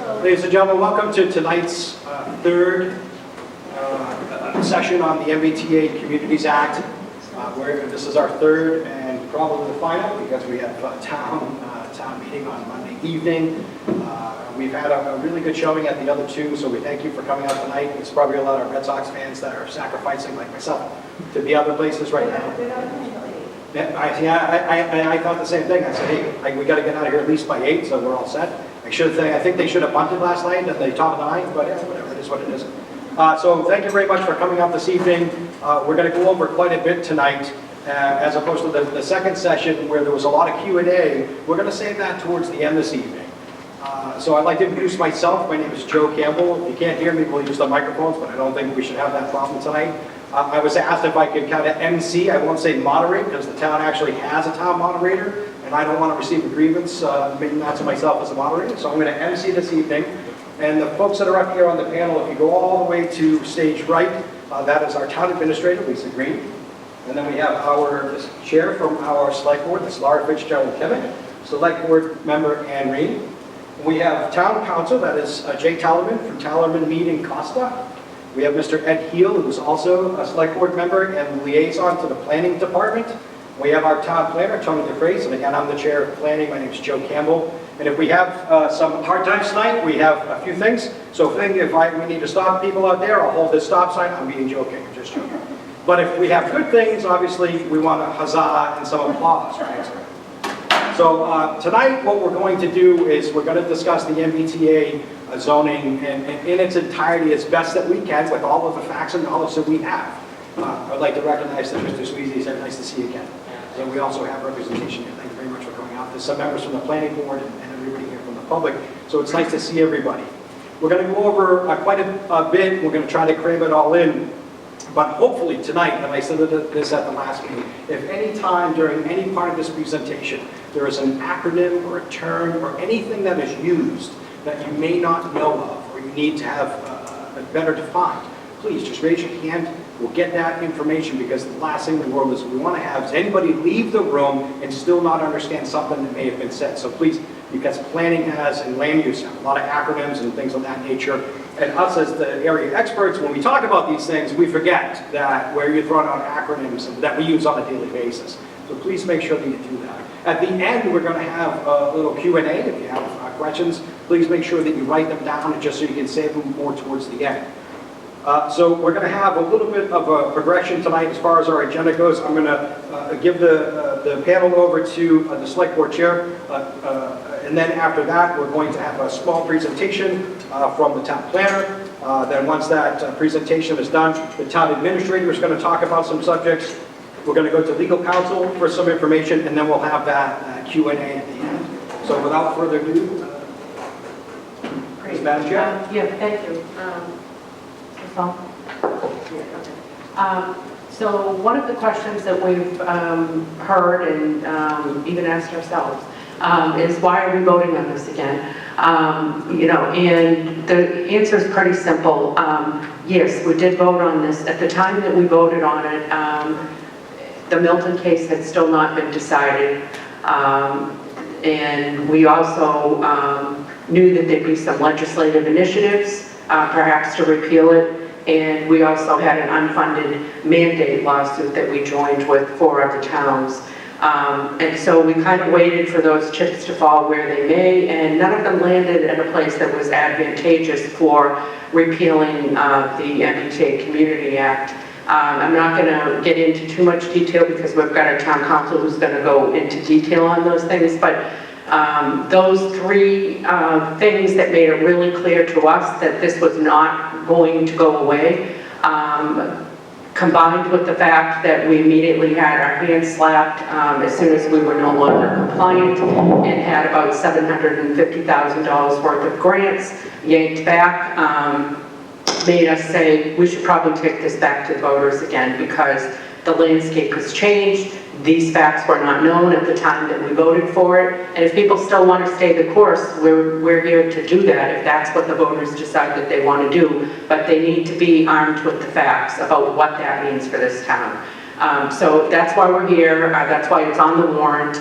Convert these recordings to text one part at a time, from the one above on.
Ladies and gentlemen, welcome to tonight's third session on the MBTA Communities Act. This is our third and probably the final because we have a town meeting on Monday evening. We've had a really good showing at the other two, so we thank you for coming out tonight. There's probably a lot of Red Sox fans that are sacrificing, like myself, to be other places right now. I thought the same thing. I said, hey, we got to get out of here at least by 8, so we're all set. I think they should have bunted last night at the top of the ninth, but whatever, it is what it is. So thank you very much for coming out this evening. We're going to go over quite a bit tonight, as opposed to the second session where there was a lot of Q&A. We're going to save that towards the end this evening. So I'd like to introduce myself. My name is Joe Campbell. If you can't hear me, we'll use the microphones, but I don't think we should have that problem tonight. I was asked if I could kind of MC, I won't say moderate, because the town actually has a town moderator, and I don't want to receive a grievance, maybe not to myself as a moderator, so I'm going to MC this evening. And the folks that are up here on the panel, if you go all the way to stage right, that is our town administrator, Lisa Green. And then we have our chair from our select board, that's Laura Fitzgerald-Kevitt, select board member Ann Reed. We have town council, that is Jay Tallerman from Tallerman, Mead and Costa. We have Mr. Ed Heel, who's also a select board member and liaison to the planning department. We have our town planner, Tony DeFrace, and again, I'm the chair of planning. My name is Joe Campbell. And if we have some hard times tonight, we have a few things. So if we need to stop people out there, I'll hold this stop sign. I'm being joking, just joking. But if we have good things, obviously, we want a huzzah and some applause, right? So tonight, what we're going to do is we're going to discuss the MBTA zoning in its entirety as best that we can with all of the facts and knowledge that we have. I'd like to recognize that Mr. Sweezy said, nice to see you again. And we also have representation here. Thank you very much for coming out. There's some members from the planning board and everybody here from the public. So it's nice to see everybody. We're going to go over quite a bit. We're going to try to cram it all in. But hopefully tonight, and I said this at the last meeting, if any time during any part of this presentation there is an acronym or a term or anything that is used that you may not know of or you need to have better defined, please just raise your hand. We'll get that information, because the last thing in the world is we want to have is anybody leave the room and still not understand something that may have been said. So please, because planning has and land use have a lot of acronyms and things of that nature. And us as the area experts, when we talk about these things, we forget that where you're throwing out acronyms that we use on a daily basis. So please make sure that you do that. At the end, we're going to have a little Q&A. If you have questions, please make sure that you write them down just so you can save them more towards the end. So we're going to have a little bit of a progression tonight as far as our agenda goes. I'm going to give the panel over to the select board chair. And then after that, we're going to have a small presentation from the town planner. Then once that presentation is done, the town administrator is going to talk about some subjects. We're going to go to legal counsel for some information, and then we'll have that Q&A at the end. So without further ado, Madam Chair. Yeah, thank you. So one of the questions that we've heard and even asked ourselves is, why are we voting on this again? And the answer is pretty simple. Yes, we did vote on this. At the time that we voted on it, the Milton case had still not been decided. And we also knew that there'd be some legislative initiatives, perhaps to repeal it. And we also had an unfunded mandate lawsuit that we joined with 4 other towns. And so we kind of waited for those chips to fall where they may, and none of them landed in a place that was advantageous for repealing the MBTA Community Act. I'm not going to get into too much detail because we've got our town council who's going to go into detail on those things, but those 3 things that made it really clear to us that this was not going to go away, combined with the fact that we immediately had our hands slapped as soon as we were no longer compliant and had about $750,000 worth of grants yanked back, made us say we should probably take this back to the voters again, because the landscape has changed. These facts were not known at the time that we voted for it, and if people still want to stay the course, we're here to do that if that's what the voters decide that they want to do, but they need to be armed with the facts about what that means for this town. So that's why we're here, that's why it's on the warrant.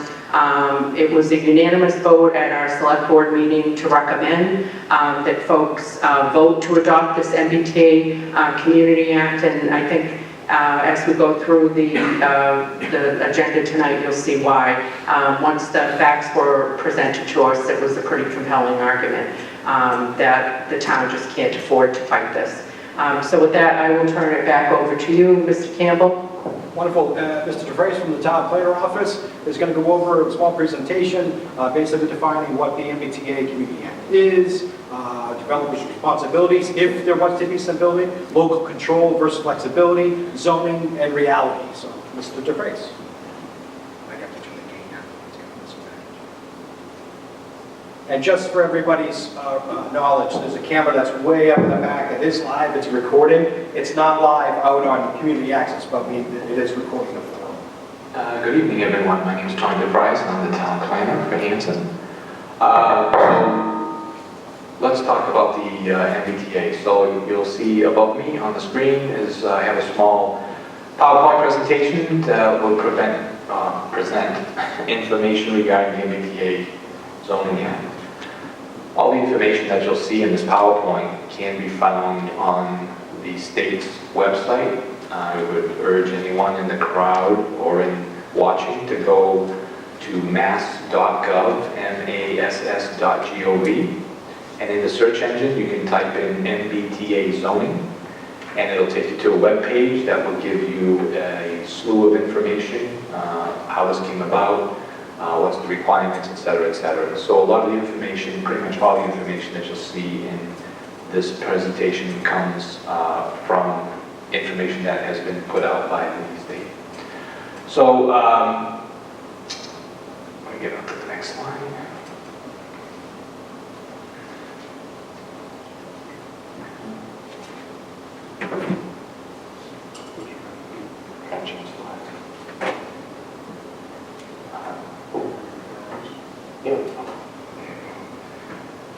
It was a unanimous vote at our select board meeting to recommend that folks vote to adopt this MBTA Community Act, and I think as we go through the agenda tonight, you'll see why. Once the facts were presented to us, it was a pretty compelling argument that the town just can't afford to fight this. So with that, I will turn it back over to you, Mr. Campbell. Wonderful. Mr. DeVries from the Town Planner Office is going to go over a small presentation, basically defining what the MBTA Community Act is, developers' responsibilities, if there was to be some building, local control versus flexibility, zoning, and reality. So, Mr. DeVries. I got to turn the game down. Let's get this back. And just for everybody's knowledge, there's a camera that's way up in the back that is live. It's recording. It's not live out on community access, but it is recording the forum. Good evening, everyone. My name is John DeVries, and I'm the town planner for Hanson. So let's talk about the MBTA. So you'll see above me on the screen is I have a small PowerPoint presentation that will present information regarding the MBTA zoning act. All the information that you'll see in this PowerPoint can be found on the state's website. I would urge anyone in the crowd or in watching to go to mass.gov, mass.gov, and in the search engine you can type in MBTA zoning, and it'll take you to a web page that will give you a slew of information, how this came about, what's the requirements, etc., etc. So a lot of the information, pretty much all the information that you'll see in this presentation comes from information that has been put out by the state. So, let me get on to the next slide.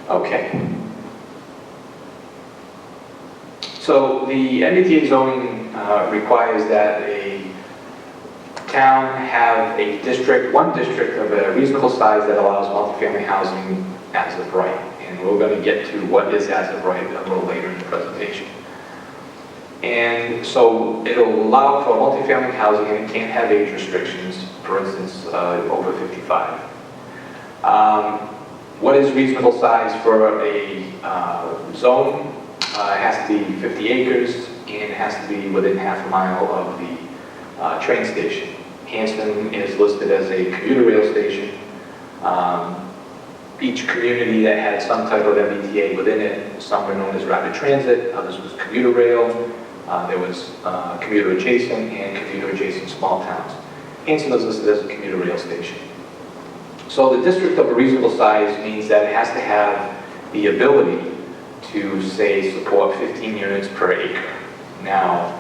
Okay. So the MBTA zoning requires that a town have a district, one district of a reasonable size that allows multifamily housing as of right. And we're going to get to what is as of right a little later in the presentation. And so it'll allow for multifamily housing, and it can't have age restrictions, for instance, over 55. What is reasonable size for a zone? It has to be 50 acres, and it has to be within half a mile of the train station. Hanson is listed as a commuter rail station. Each community that had some type of MBTA within it, some were known as rapid transit, others was commuter rail, there was commuter adjacent and commuter adjacent small towns. Hanson is listed as a commuter rail station. So the district of a reasonable size means that it has to have the ability to, say, support 15 units per acre. Now,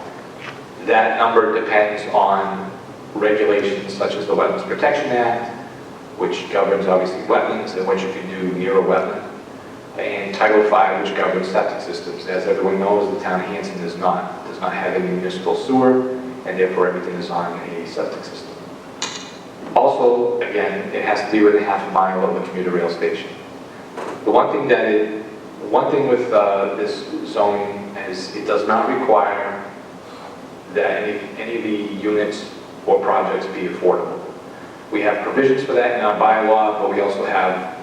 that number depends on regulations such as the Wetlands Protection Act, which governs obviously wetlands and what you can do near a wetland, and Title V, which governs septic systems. As everyone knows, the town of Hanson does not have any municipal sewer, and therefore everything is on a septic system. Also, again, it has to be within half a mile of a commuter rail station. The one thing with this zoning is it does not require that any of the units or projects be affordable. We have provisions for that in our bylaw, but we also have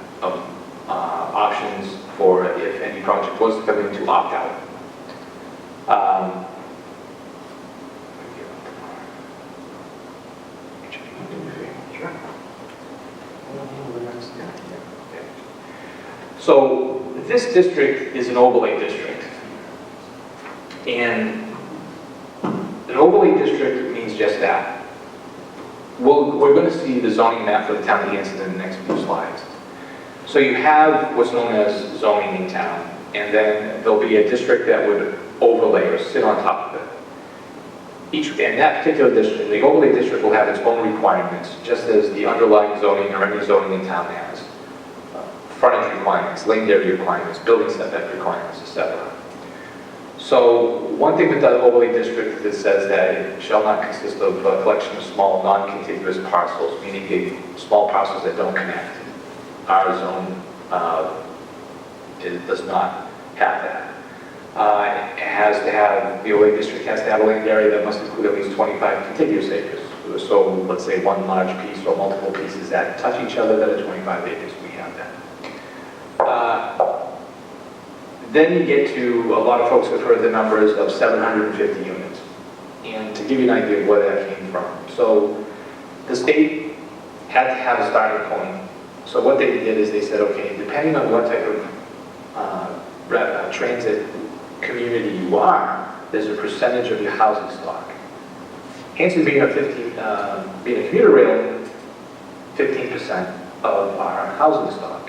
options for if any project was to come in to opt out. So this district is an overlay district, and an overlay district means just that. We're going to see the zoning map for the town of Hanson in the next few slides. So you have what's known as zoning in town, and then there'll be a district that would overlay or sit on top of it. And that particular district, the overlay district, will have its own requirements, just as the underlying zoning or any zoning in town has. Frontage requirements, land area requirements, building setback requirements, etc. So one thing with the overlay district is it says that it shall not consist of a collection of small non-contiguous parcels, meaning small parcels that don't connect. Our zone it does not have that. It has to have, the overlay district has to have a land area that must include at least 25 contiguous acres. So let's say one large piece or multiple pieces that touch each other that are 25 acres, we have that. Then you get to, a lot of folks have heard the numbers of 750 units. And to give you an idea of where that came from. So the state had to have a starting point. So what they did is they said, okay, depending on what type of transit community you are, there's a percentage of your housing stock. Hanson being a commuter rail, 15% of our housing stock.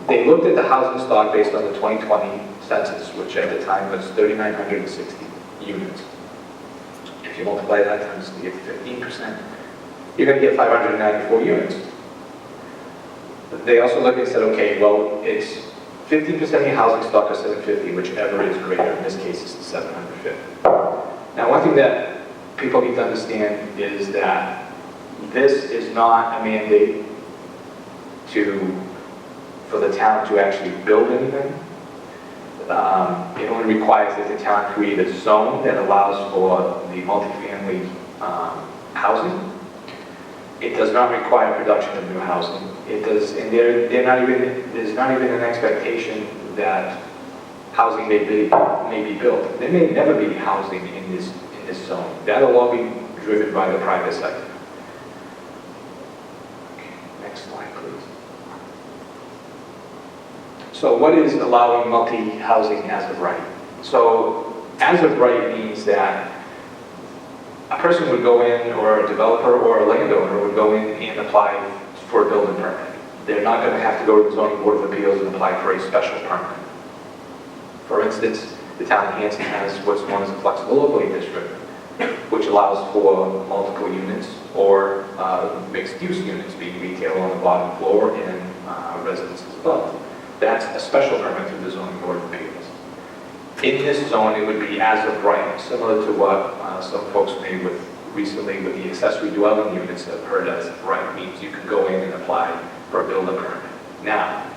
They looked at the housing stock based on the 2020 census, which at the time was 3,960 units. If you multiply that times you get 15%, you're going to get 594 units. They also looked and said, okay, well, it's 50% of your housing stock or 750, whichever is greater. In this case, it's 750. Now, one thing that people need to understand is that this is not a mandate for the town to actually build anything. It only requires that the town create a zone that allows for the multifamily housing. It does not require production of new housing. It does, and there's not even an expectation that housing may be built. There may never be housing in this zone. That'll all be driven by the private sector. Okay, next slide, please. So what is allowing multi-housing as of right? So as of right means that a person would go in, or a developer or a landowner would go in and apply for a building permit. They're not going to have to go to the zoning board of appeals and apply for a special permit. For instance, the town of Hanson has what's known as a flexible overlay district, which allows for multiple units or mixed-use units, being retail on the bottom floor and residences above. That's a special permit through the zoning board of appeals. In this zone, it would be as of right, similar to what some folks made recently with the accessory dwelling units have heard as of right, means you can go in and apply for a building permit. Now,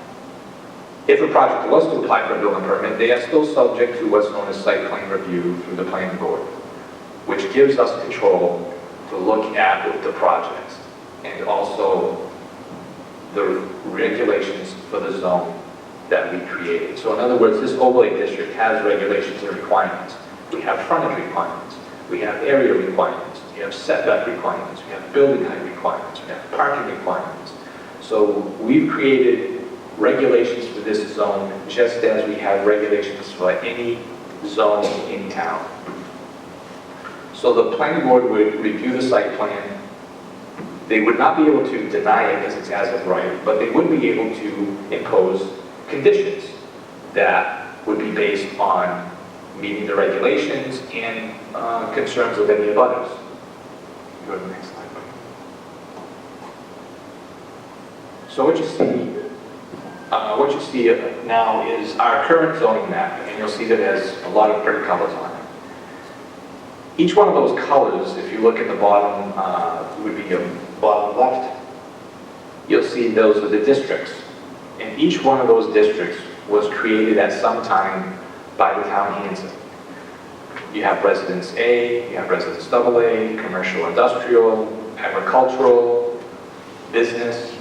if a project was to apply for a building permit, they are still subject to what's known as site plan review through the planning board, which gives us control to look at the projects and also the regulations for the zone that we created. So in other words, this overlay district has regulations and requirements. We have frontage requirements. We have area requirements. We have setback requirements. We have building height requirements. We have parking requirements. So we've created regulations for this zone just as we have regulations for any zone in town. So the planning board would review the site plan. They would not be able to deny it because it's as of right, but they would be able to impose conditions that would be based on meeting the regulations and concerns of any abutters. Go to the next slide, please. So what you see now is our current zoning map, and you'll see that it has a lot of pretty colors on it. Each one of those colors, if you look at the bottom, would be your bottom left, you'll see those are the districts. And each one of those districts was created at some time by the town of Hanson. You have residence A, you have residence AA, commercial industrial, agricultural, business,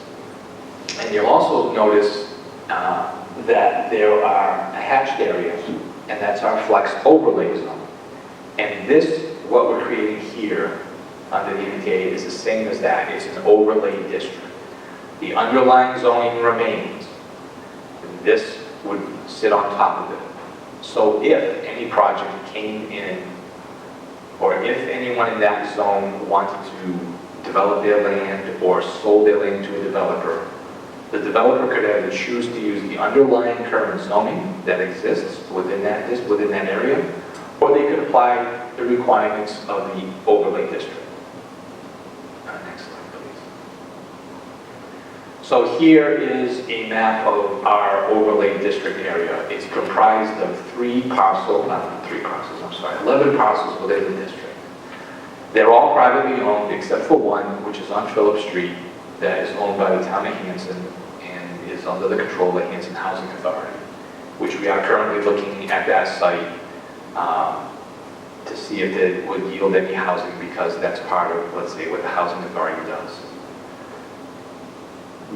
and you'll also notice that there are hatched areas, and that's our flex overlay zone. And this, what we're creating here under the MBTA, is the same as that. It's an overlay district. The underlying zoning remains. This would sit on top of it. So if any project came in, or if anyone in that zone wanted to develop their land or sold their land to a developer, the developer could either choose to use the underlying current zoning that exists within that area, or they could apply the requirements of the overlay district. Next slide, please. So here is a map of our overlay district area. It's comprised of 11 parcels within the district. They're all privately owned except for one, which is on Phillip Street, that is owned by the town of Hanson and is under the control of the Hanson Housing Authority, which we are currently looking at that site to see if it would yield any housing, because that's part of, let's say, what the housing authority does.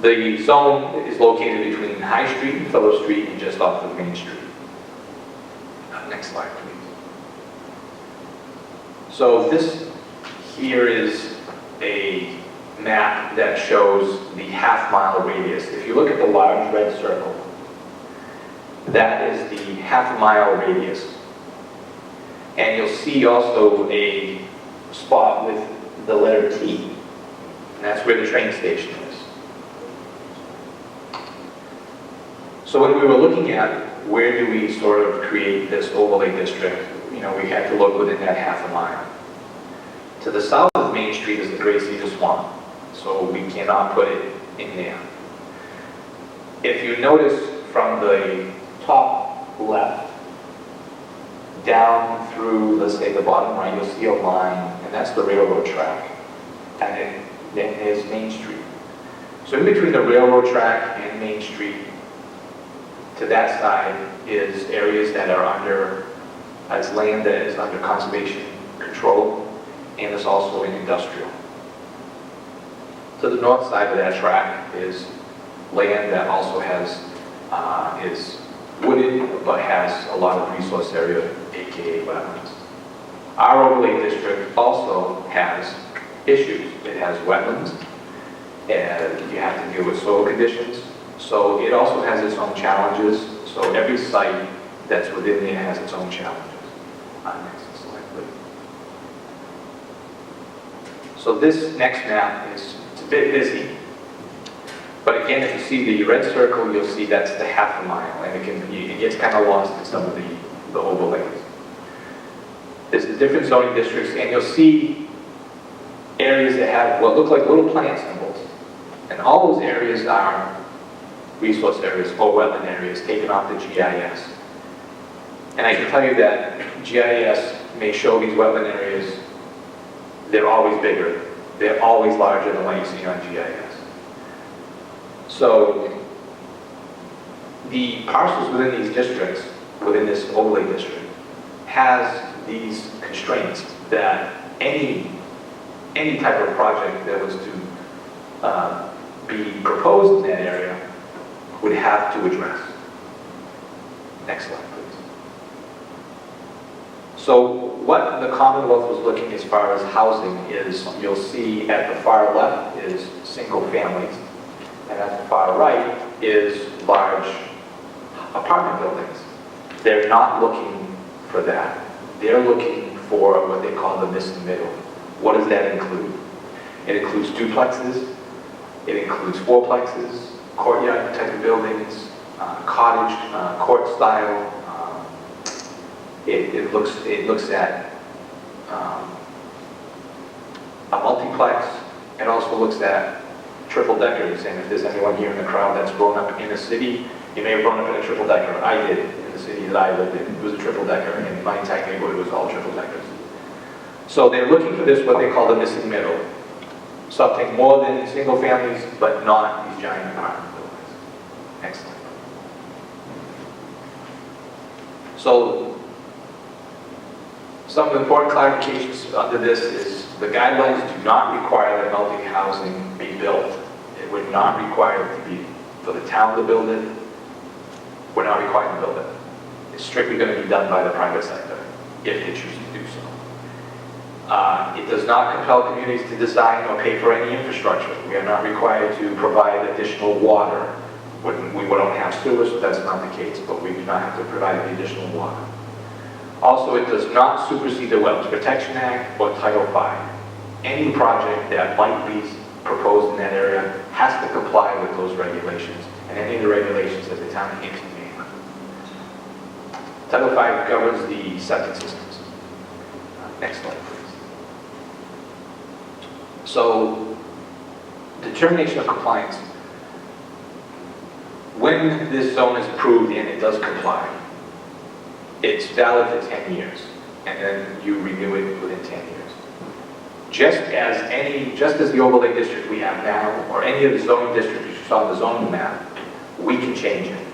The zone is located between High Street and Phillip Street and just off of Main Street. Next slide, please. So this here is a map that shows the half-mile radius. If you look at the large red circle, that is the half-mile radius. And you'll see also a spot with the letter T, and that's where the train station is. So when we were looking at where do we sort of create this overlay district, we had to look within that half a mile. To the south of Main Street is the Great Cedar Swamp, so we cannot put it in there. If you notice from the top left down through, let's say, the bottom right, you'll see a line, and that's the railroad track. And then there's Main Street. So in between the railroad track and Main Street, to that side is areas that are under, it's land that is under conservation control, and it's also in industrial. To the north side of that track is land that also has, is wooded, but has a lot of resource area, aka wetlands. Our overlay district also has issues. It has wetlands, and you have to deal with soil conditions. So it also has its own challenges. So every site that's within there has its own challenges. Next slide, please. So this next map is, it's a bit busy. But again, if you see the red circle, you'll see that's the half a mile, and it gets kind of lost in some of the overlays. There's the different zoning districts, and you'll see areas that have what look like little plant symbols. And all those areas are resource areas or wetland areas taken off the GIS. And I can tell you that GIS may show these wetland areas, they're always bigger. They're always larger than what you see on GIS. So the parcels within these districts, within this overlay district, has these constraints that any type of project that was to be proposed in that area would have to address. Next slide, please. So what the Commonwealth was looking as far as housing is, you'll see at the far left is single families, and at the far right is large apartment buildings. They're not looking for that. They're looking for what they call the missing middle. What does that include? It includes duplexes, it includes fourplexes, courtyard type of buildings, cottage, court style. It looks at a multiplex. It also looks at triple deckers. And if there's anyone here in the crowd that's grown up in a city, you may have grown up in a triple decker. I did in the city that I lived in. It was a triple decker, and my entire neighborhood was all triple deckers. So they're looking for this, what they call the missing middle. Something more than single families, but not these giant apartment buildings. Excellent. So, some important clarifications under this is the guidelines do not require that multi-housing be built. It would not require it to be for the town to build it. We're not required to build it. It's strictly going to be done by the private sector, if they choose to do so. It does not compel communities to design or pay for any infrastructure. We are not required to provide additional water. We don't have sewers, so that's not the case, but we do not have to provide any additional water. Also, it does not supersede the Wetlands Protection Act or Title V. Any project that might be proposed in that area has to comply with those regulations, and any of the regulations that the town of Hanson made. Title V governs the septic systems. Next slide, please. So, determination of compliance. when this zone is approved and it does comply, it's valid for 10 years, and then you renew it within 10 years. Just as the overlay district we have now, or any of the zoning districts you saw on the zoning map, we can change it.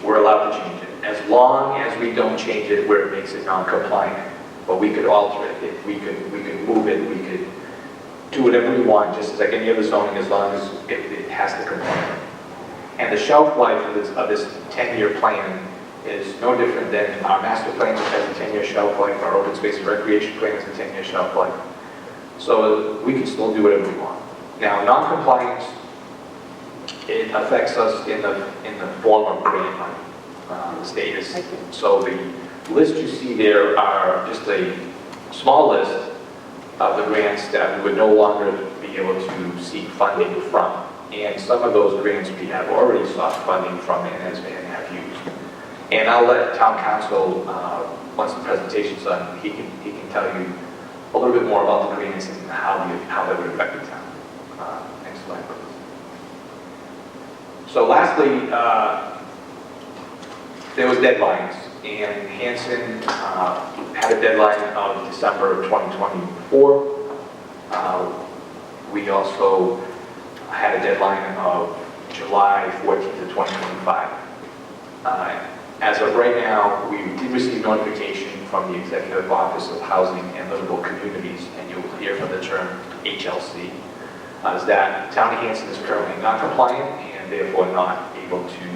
We're allowed to change it, as long as we don't change it where it makes it non-compliant. But we could alter it, we could move it, we could do whatever we want, just as like any other zoning, as long as it has to comply. And the shelf life of this 10-year plan is no different than our master plan, which has a 10-year shelf life, our open space and recreation plan has a 10-year shelf life. So we can still do whatever we want. Now, non-compliance, it affects us in the form of grant money status. So the list you see there are just a small list of the grants that we would no longer be able to seek funding from. And some of those grants we have already sought funding from and have used. And I'll let town council, once the presentation's done, he can tell you a little bit more about the grants and how they would affect the town. Next slide, please. So lastly, there was deadlines, and Hanson had a deadline of December of 2024. We also had a deadline of July 14th of 2025. As of right now, we did receive notification from the Executive Office of Housing and Livable Communities, and you'll hear from the term HLC, is that Town of Hanson is currently not compliant and therefore not able to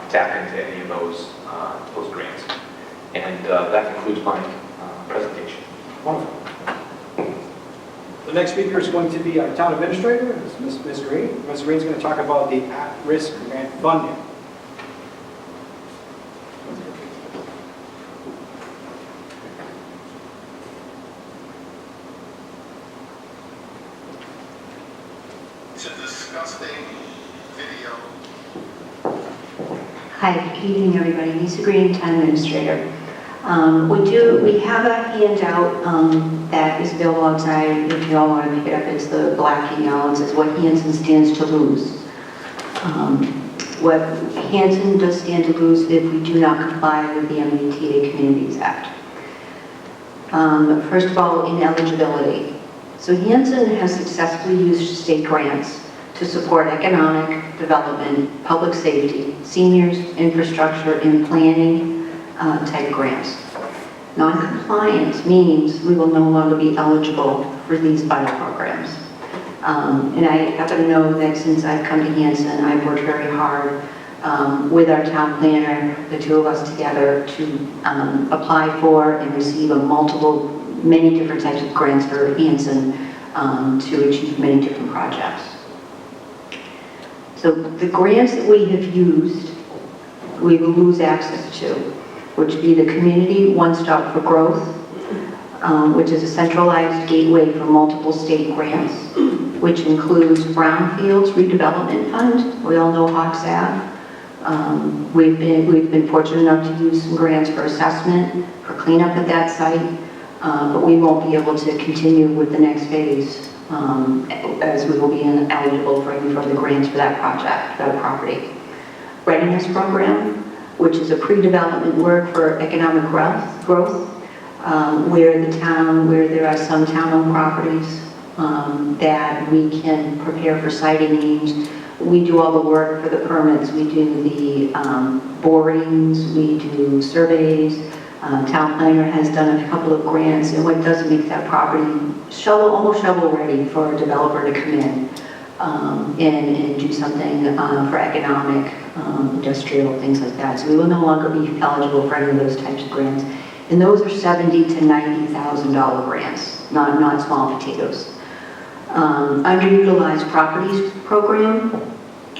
tap into any of those grants. And that concludes my presentation. Wonderful. The next speaker is going to be our town administrator, Ms. Green. Ms. Green is going to talk about the at-risk grant funding. It's a disgusting video. Hi, good evening, everybody. Lisa Green, Town Administrator. We have a handout that is available outside. If you all want to pick it up, it's the black email. It says what Hanson stands to lose. What Hanson does stand to lose if we do not comply with the MBTA Communities Act. First of all, ineligibility. So Hanson has successfully used state grants to support economic development, public safety, seniors, infrastructure, and planning type grants. Non-compliance means we will no longer be eligible for these vital programs. And I happen to know that since I've come to Hanson, I've worked very hard with our town planner, the two of us together, to apply for and receive many different types of grants for Hanson to achieve many different projects. So the grants that we have used, we will lose access to, which would be the Community One Stop for Growth, which is a centralized gateway for multiple state grants, which includes Brownfields Redevelopment Fund. We all know Hawks Ave. We've been fortunate enough to use some grants for assessment, for cleanup at that site, but we won't be able to continue with the next phase as we will be ineligible for any further grants for that project, that property. Readiness Program, which is a pre-development work for economic growth, where there are some town-owned properties that we can prepare for siting needs. We do all the work for the permits. We do the borings, we do surveys. Town planner has done a couple of grants, and what does make that property almost shovel ready for a developer to come in and do something for economic, industrial, things like that. So we will no longer be eligible for any of those types of grants. And those are $70,000 to $90,000 grants, not small potatoes. Underutilized properties program,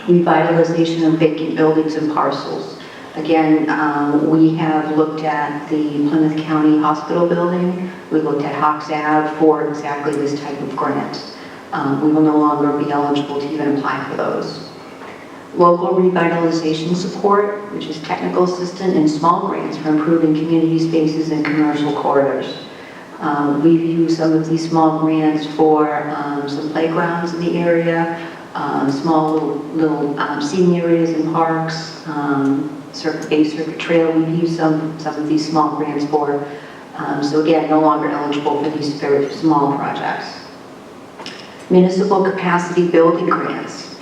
revitalization of vacant buildings and parcels. Again, we have looked at the Plymouth County Hospital building. We looked at Hawks Ave for exactly this type of grant. We will no longer be eligible to even apply for those. Local revitalization support, which is technical assistance and small grants for improving community spaces and commercial corridors. We've used some of these small grants for some playgrounds in the area, small little seating areas in parks, circuit trail, we've used some of these small grants for. So again, no longer eligible for these very small projects. Municipal capacity building grants.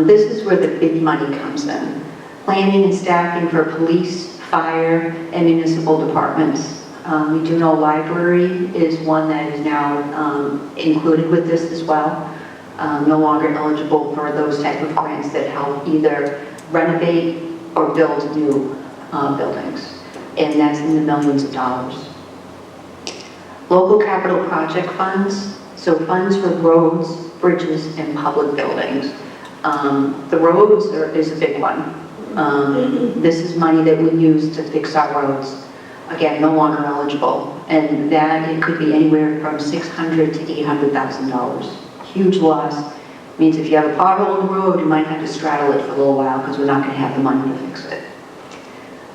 This is where the big money comes in. Planning and staffing for police, fire, and municipal departments. We do know library is one that is now included with this as well. No longer eligible for those type of grants that help either renovate or build new buildings. And that's in the millions of dollars. Local capital project funds. So funds for roads, bridges, and public buildings. The roads is a big one. This is money that we use to fix our roads. Again, no longer eligible. And that, it could be anywhere from $600,000 to $800,000. Huge loss. Means if you have a pothole in the road, you might have to straddle it for a little while because we're not going to have the money to fix it.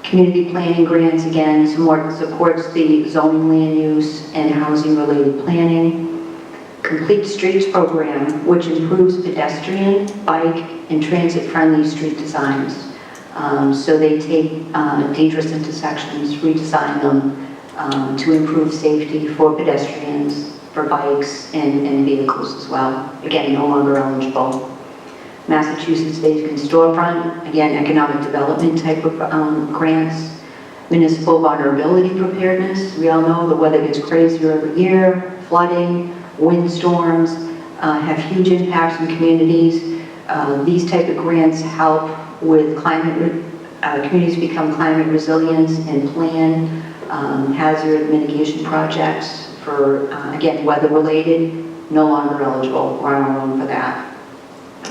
Community planning grants, again, supports the zoning land use and housing related planning. Complete Streets program, which improves pedestrian, bike, and transit-friendly street designs. So they take dangerous intersections, redesign them to improve safety for pedestrians, for bikes, and vehicles as well. Again, no longer eligible. Massachusetts Vacant Storefront, again, economic development type of grants. Municipal vulnerability preparedness. We all know the weather gets crazier every year. Flooding, windstorms have huge impacts in communities. These type of grants help with communities become climate resilient and plan hazard mitigation projects for, again, weather related, no longer eligible. We're on our own for that.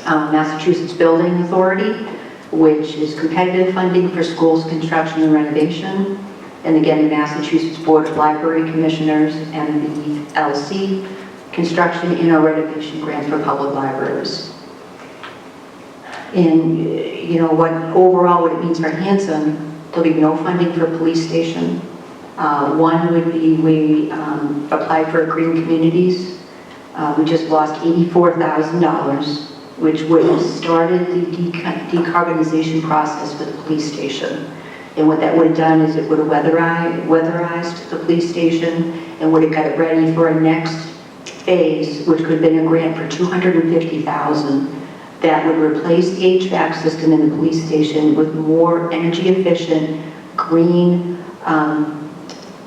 Massachusetts Building Authority, which is competitive funding for schools construction and renovation. And again, the Massachusetts Board of Library Commissioners, MBTA, construction and/or renovation grants for public libraries. And you know what it means for Hanson, there'll be no funding for police station. One would be we applied for Green Communities. We just lost $84,000, which would have started the decarbonization process for the police station. And what that would have done is it would have weatherized the police station and would have got it ready for a next phase, which could have been a grant for $250,000 that would replace the HVAC system in the police station with more energy efficient, green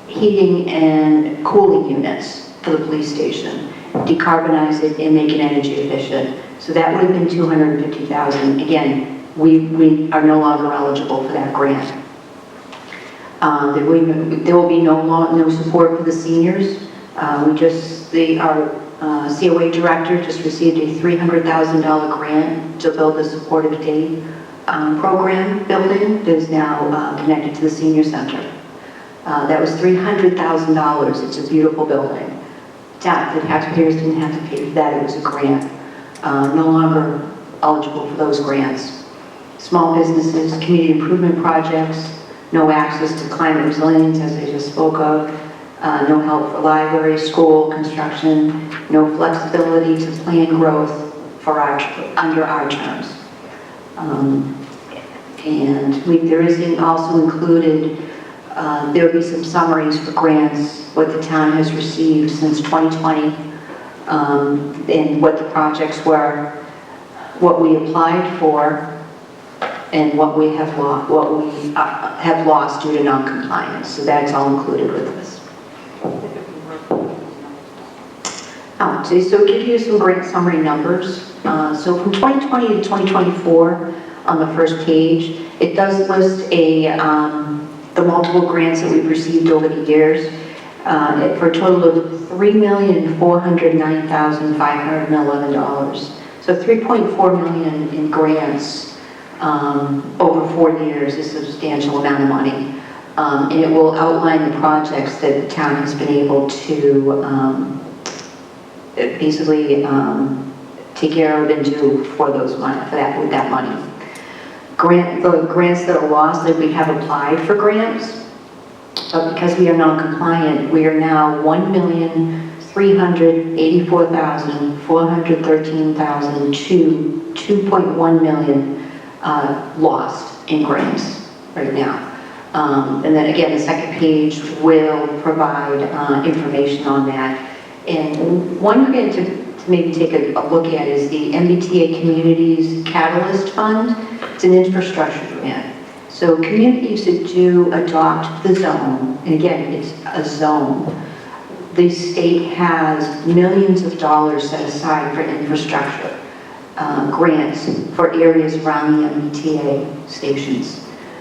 heating and cooling units for the police station. Decarbonize it and make it energy efficient. So that would have been $250,000. Again, we are no longer eligible for that grant. There will be no support for the seniors. Our COA director just received a $300,000 grant to build a supportive day program building that is now connected to the senior center. That was $300,000. It's a beautiful building. The taxpayers didn't have to pay for that. It was a grant. No longer eligible for those grants. Small businesses, community improvement projects, no access to climate resilience, as I just spoke of, no help for library, school, construction, no flexibility to plan growth for under our terms. There is also included, there will be some summaries for grants, what the town has received since 2020, and what the projects were, what we applied for, and what we have lost due to non-compliance. So that's all included with this. So give you some grant summary numbers. So from 2020 to 2024, on the first page, it does list the multiple grants that we've received over the years for a total of $3,409,511. So $3.4 million in grants over 4 years is a substantial amount of money. And it will outline the projects that the town has been able to basically take care of and do for those money, with that money. The grants that are lost, that we have applied for grants, but because we are non-compliant, we are now 384,413,000 to 2.1 million lost in grants right now. And then again, the second page will provide information on that. And one grant to maybe take a look at is the MBTA Communities Catalyst Fund. It's an infrastructure grant. So communities that do adopt the zone, and again, it's a zone, the state has millions of dollars set aside for infrastructure grants for areas around the MBTA stations.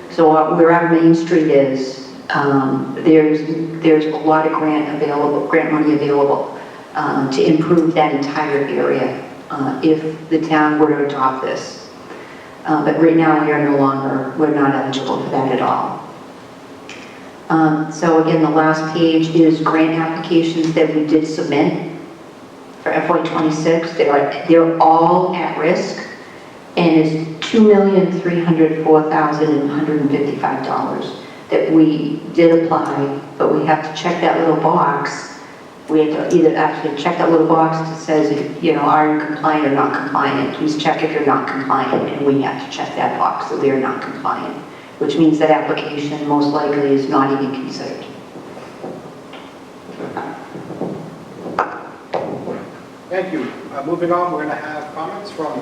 So where our Main Street is, there's a lot of grant money available to improve that entire area if the town were to adopt this. But right now we're not eligible for that at all. So again, the last page is grant applications that we did submit for FY26. They're all at risk, and it's $2,304,155 that we did apply, but we have to check that little box. We have to either actually check that little box that says, if, are you compliant or not compliant? Please check if you're not compliant, and we have to check that box that we are not compliant, which means that application most likely is not even considered. Thank you. Moving on, we're going to have comments from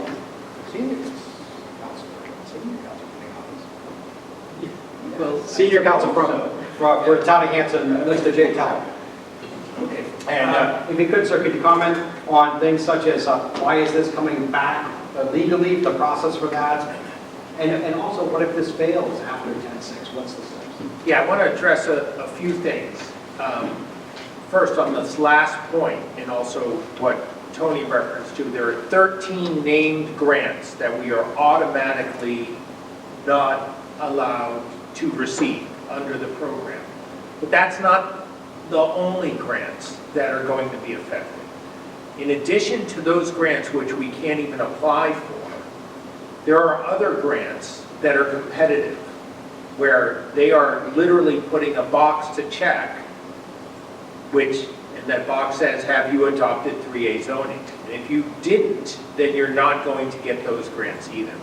senior council for Town of Hanson, Mr. J. Town. Okay. And if you could, sir, could you comment on things such as why is this coming back legally, the process for that? And also, what if this fails after 10-6? What's the steps? Yeah, I want to address a few things. First, on this last point, and also what Tony referenced to, there are 13 named grants that we are automatically not allowed to receive under the program. But that's not the only grants that are going to be affected. In addition to those grants which we can't even apply for, there are other grants that are competitive, where they are literally putting a box to check, and that box says, have you adopted 3A zoning? And if you didn't, then you're not going to get those grants either.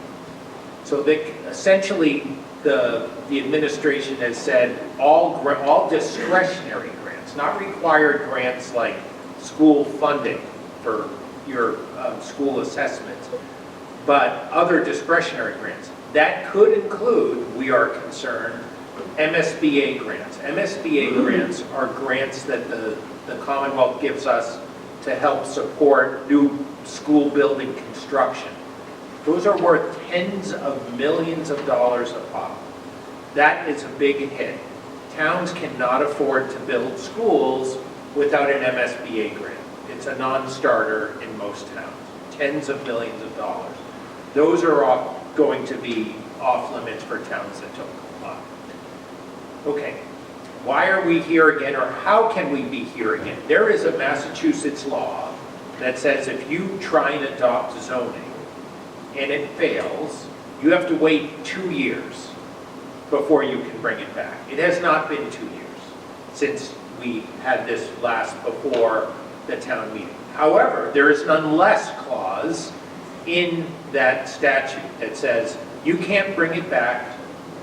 So essentially, the administration has said all discretionary grants, not required grants like school funding for your school assessments, but other discretionary grants. That could include, we are concerned, MSBA grants. MSBA grants are grants that the Commonwealth gives us to help support new school building construction. Those are worth tens of millions of dollars a pop. That is a big hit. Towns cannot afford to build schools without an MSBA grant. It's a non-starter in most towns. Tens of millions of dollars. Those are going to be off limits for towns that don't comply. Okay, why are we here again, or how can we be here again? There is a Massachusetts law that says if you try and adopt zoning and it fails, you have to wait 2 years before you can bring it back. It has not been 2 years since we had this last before the town meeting. However, there is an unless clause in that statute that says you can't bring it back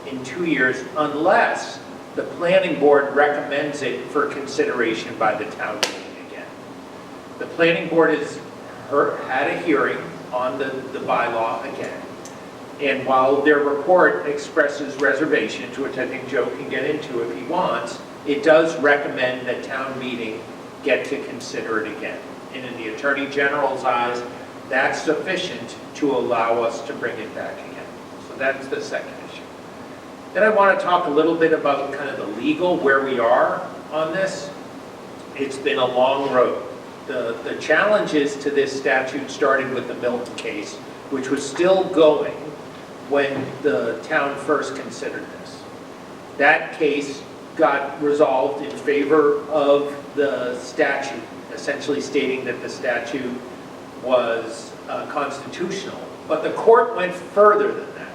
in 2 years unless the planning board recommends it for consideration by the town meeting again. The planning board has had a hearing on the bylaw again. And while their report expresses reservations, which I think Joe can get into if he wants, it does recommend that town meeting get to consider it again. And in the Attorney General's eyes, that's sufficient to allow us to bring it back again. So that's the second issue. Then I want to talk a little bit about kind of the legal, where we are on this. It's been a long road. The challenges to this statute started with the Milton case, which was still going when the town first considered this. That case got resolved in favor of the statute, essentially stating that the statute was constitutional. But the court went further than that.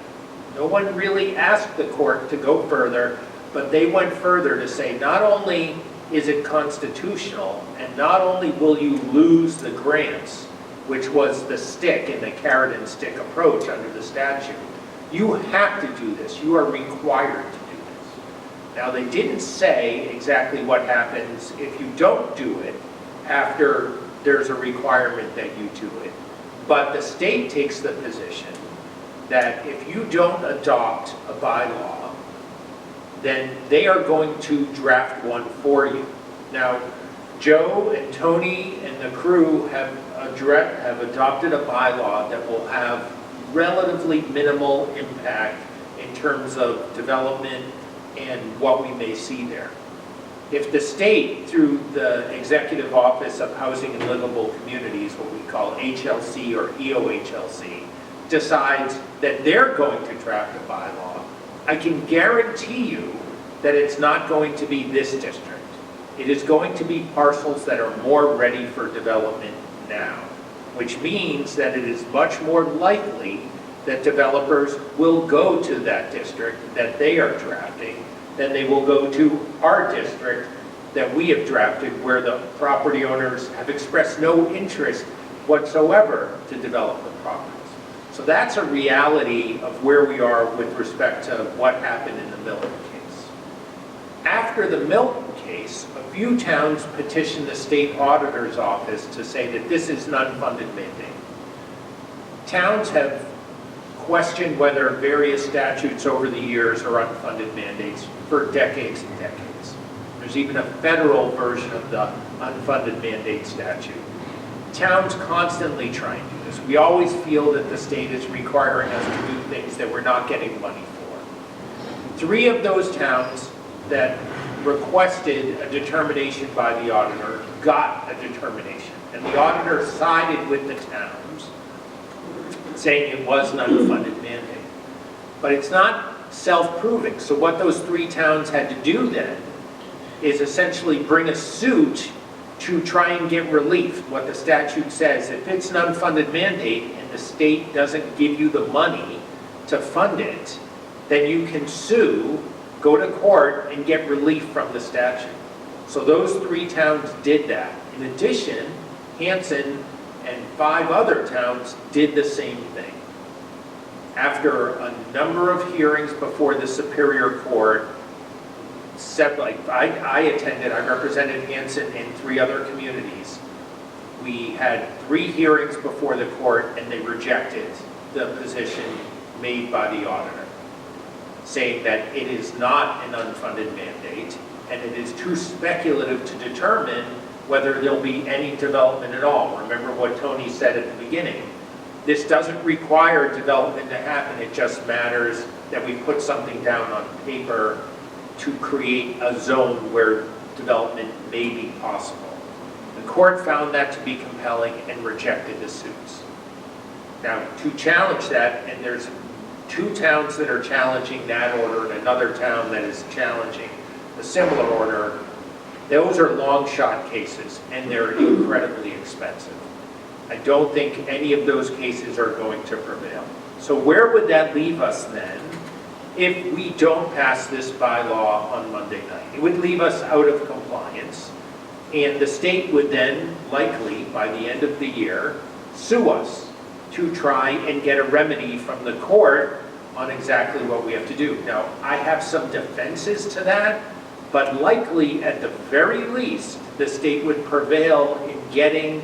No one really asked the court to go further, but they went further to say not only is it constitutional? And not only will you lose the grants, which was the stick and the carrot and stick approach under the statute, you have to do this. You are required to do this. Now, they didn't say exactly what happens if you don't do it after there's a requirement that you do it. But the state takes the position that if you don't adopt a bylaw, then they are going to draft one for you. Now, Joe and Tony and the crew have adopted a bylaw that will have relatively minimal impact in terms of development and what we may see there. If the state, through the Executive Office of Housing and Livable Communities, what we call HLC or EOHLC, decides that they're going to draft a bylaw, I can guarantee you that it's not going to be this district. It is going to be parcels that are more ready for development now, which means that it is much more likely that developers will go to that district that they are drafting than they will go to our district that we have drafted, where the property owners have expressed no interest whatsoever to develop the properties. So that's a reality of where we are with respect to what happened in the Milton case. After the Milton case, a few towns petitioned the state auditor's office to say that this is an unfunded mandate. Towns have questioned whether various statutes over the years are unfunded mandates for decades and decades. There's even a federal version of the unfunded mandate statute. Towns constantly try and do this. We always feel that the state is requiring us to do things that we're not getting money for. 3 of those towns that requested a determination by the auditor got a determination, and the auditor sided with the towns, saying it was an unfunded mandate. But it's not self-proving. So what those 3 towns had to do then is essentially bring a suit to try and get relief. What the statute says, if it's an unfunded mandate and the state doesn't give you the money to fund it, then you can sue, go to court, and get relief from the statute. So those 3 towns did that. In addition, Hanson and 5 other towns did the same thing. After a number of hearings before the Superior Court, I attended, I represented Hanson and 3 other communities. We had 3 hearings before the court, and they rejected the position made by the auditor, saying that it is not an unfunded mandate, and it is too speculative to determine whether there'll be any development at all. Remember what Tony said at the beginning. This doesn't require development to happen, it just matters that we put something down on paper to create a zone where development may be possible. The court found that to be compelling and rejected the suits. Now, to challenge that, and there's 2 towns that are challenging that order and another town that is challenging a similar order, those are long shot cases and they're incredibly expensive. I don't think any of those cases are going to prevail. So where would that leave us then if we don't pass this bylaw on Monday night? It would leave us out of compliance, and the state would then likely, by the end of the year, sue us to try and get a remedy from the court on exactly what we have to do. Now, I have some defenses to that, but likely, at the very least, the state would prevail in getting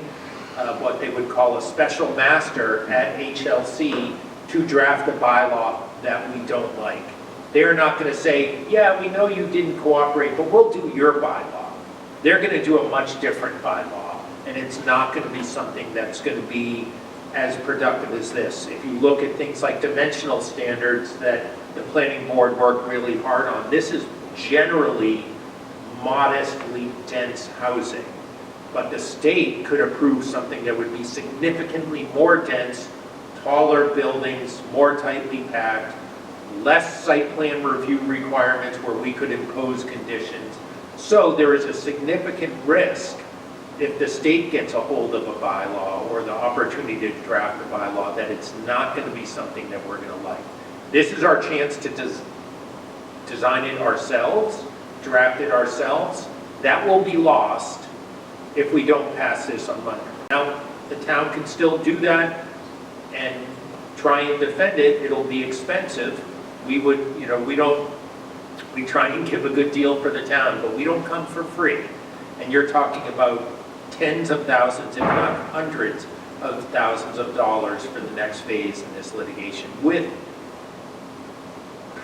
what they would call a special master at HLC to draft a bylaw that we don't like. They're not going to say, yeah, we know you didn't cooperate, but we'll do your bylaw. They're going to do a much different bylaw, and it's not going to be something that's going to be as productive as this. If you look at things like dimensional standards that the planning board worked really hard on, this is generally modestly dense housing. But the state could approve something that would be significantly more dense, taller buildings, more tightly packed, less site plan review requirements where we could impose conditions. So there is a significant risk if the state gets a hold of a bylaw or the opportunity to draft a bylaw that it's not going to be something that we're going to like. This is our chance to design it ourselves, draft it ourselves, That will be lost if we don't pass this on Monday. Now, the town can still do that and try and defend it. It'll be expensive. We would, you know, we try and give a good deal for the town, but we don't come for free. And you're talking about tens of thousands, if not hundreds of thousands of dollars for the next phase in this litigation with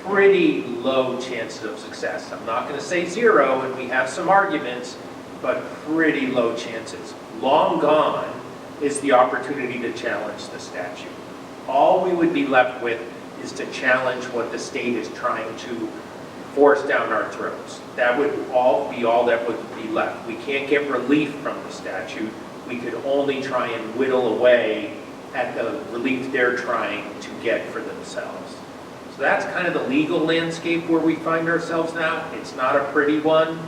pretty low chances of success. I'm not going to say zero, and we have some arguments, but pretty low chances. Long gone is the opportunity to challenge the statute. All we would be left with is to challenge what the state is trying to force down our throats. That would be all that would be left. We can't get relief from the statute. We could only try and whittle away at the relief they're trying to get for themselves. So that's kind of the legal landscape where we find ourselves now. It's not a pretty one.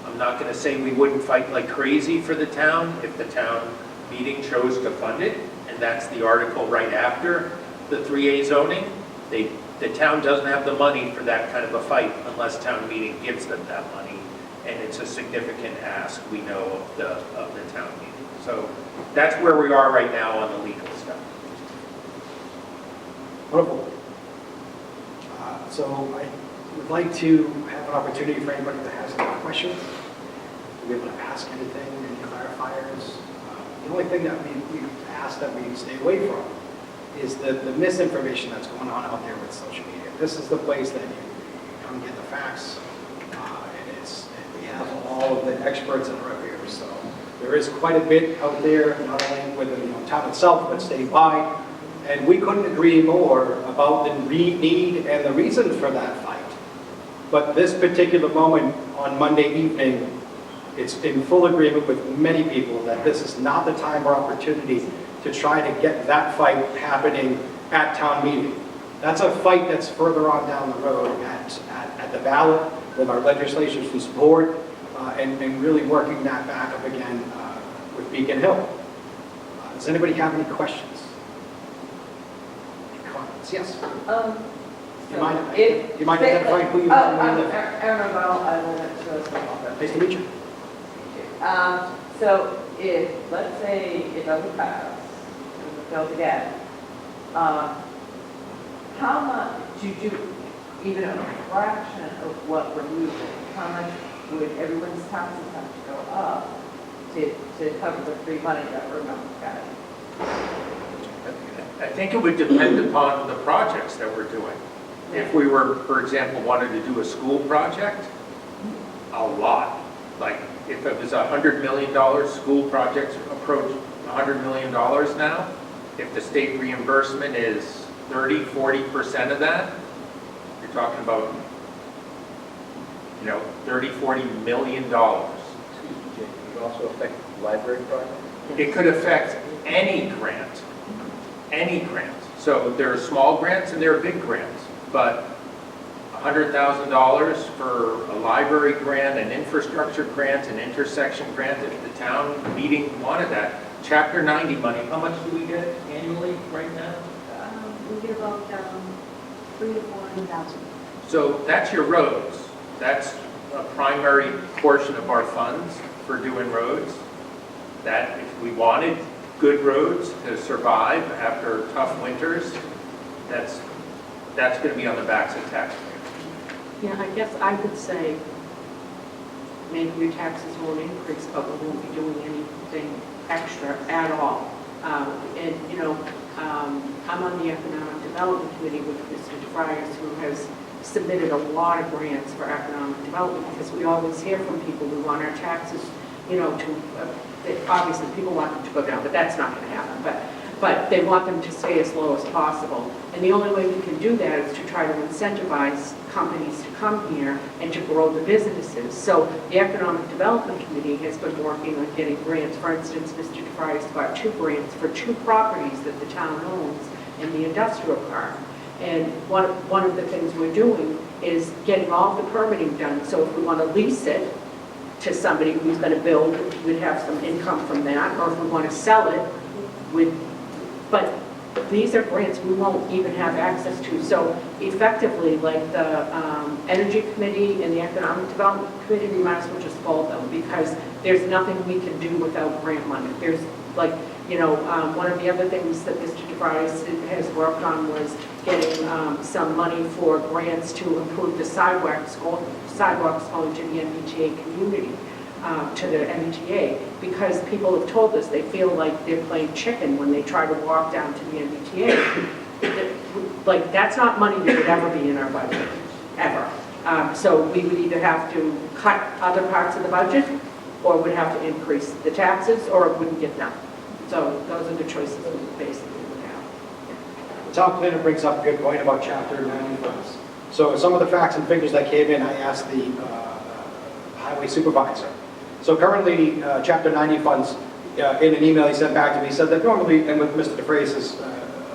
I'm not going to say we wouldn't fight like crazy for the town if the town meeting chose to fund it, and that's the article right after the 3A zoning. The town doesn't have the money for that kind of a fight unless town meeting gives them that money, and it's a significant ask, we know, of the town meeting. So that's where we are right now on the legal stuff. Wonderful. So I would like to have an opportunity for anybody that has any questions, to be able to ask anything, any clarifiers. The only thing that we ask that we stay away from is the misinformation that's going on out there with social media. This is the place that you come get the facts, and we have all of the experts that are here. So there is quite a bit out there, not only within the town itself, but statewide. And we couldn't agree more about the need and the reasons for that fight. But this particular moment on Monday evening, it's in full agreement with many people that this is not the time or opportunity to try to get that fight happening at town meeting. That's a fight that's further on down the road at the ballot with our legislature's support and really working that back up again with Beacon Hill. Does anybody have any questions? Comments? Yes? Do you mind identifying who you are? I'm Aaron O'Donnell. I live at 207. Nice to meet you. So if, let's say it doesn't pass, it fails again, how much, do you do even a fraction of what we're losing? How much would everyone's taxes have to go up to cover the free money that we're not getting? I think it would depend upon the projects that we're doing. If we were, for example, wanted to do a school project, a lot. Like if it was $100 million, school projects approach $100 million now. If the state reimbursement is 30, 40% of that, you're talking about, 30, 40 million dollars. Excuse me, Jay, it could also affect library projects? It could affect any grant, any grant. So there are small grants and there are big grants, but $100,000 for a library grant, an infrastructure grant, an intersection grant, if the town meeting wanted that. Chapter 90 money, how much do we get annually right now? We get about 3 to 400,000. So that's your roads. That's a primary portion of our funds for doing roads. That if we wanted good roads to survive after tough winters, that's going to be on the backs of taxpayers. Yeah, I guess I would say maybe your taxes won't increase, but we won't be doing anything extra at all. I'm on the Economic Development Committee with Mr. DeFrias, who has submitted a lot of grants for economic development because we always hear from people who want our taxes, obviously people want them to go down, but that's not going to happen. But they want them to stay as low as possible. And the only way we can do that is to try to incentivize companies to come here and to grow the businesses. So the Economic Development Committee has been working on getting grants. For instance, Mr. DeFrias got 2 grants for 2 properties that the town owns in the industrial park. And one of the things we're doing is getting all the permitting done. So if we want to lease it to somebody who's going to build, we'd have some income from that. Or if we want to sell it, but these are grants we won't even have access to. So effectively, like the Energy Committee and the Economic Development Committee, we might as well just fold them because there's nothing we can do without grant money. There's like, one of the other things that Mr. DeVries has worked on was getting some money for grants to improve the sidewalks going to the MBTA community, to the MBTA, because people have told us they feel like they're playing chicken when they try to walk down to the MBTA. Like, that's not money that would ever be in our budget, ever. So we would either have to cut other parts of the budget, or would have to increase the taxes, or it wouldn't get done. So those are the choices we basically would have. The town planner brings up a good point about Chapter 90 funds. So some of the facts and figures that came in, I asked the highway supervisor. So currently, Chapter 90 funds, in an email he sent back to me, he said that normally, and with Mr. DeFrace's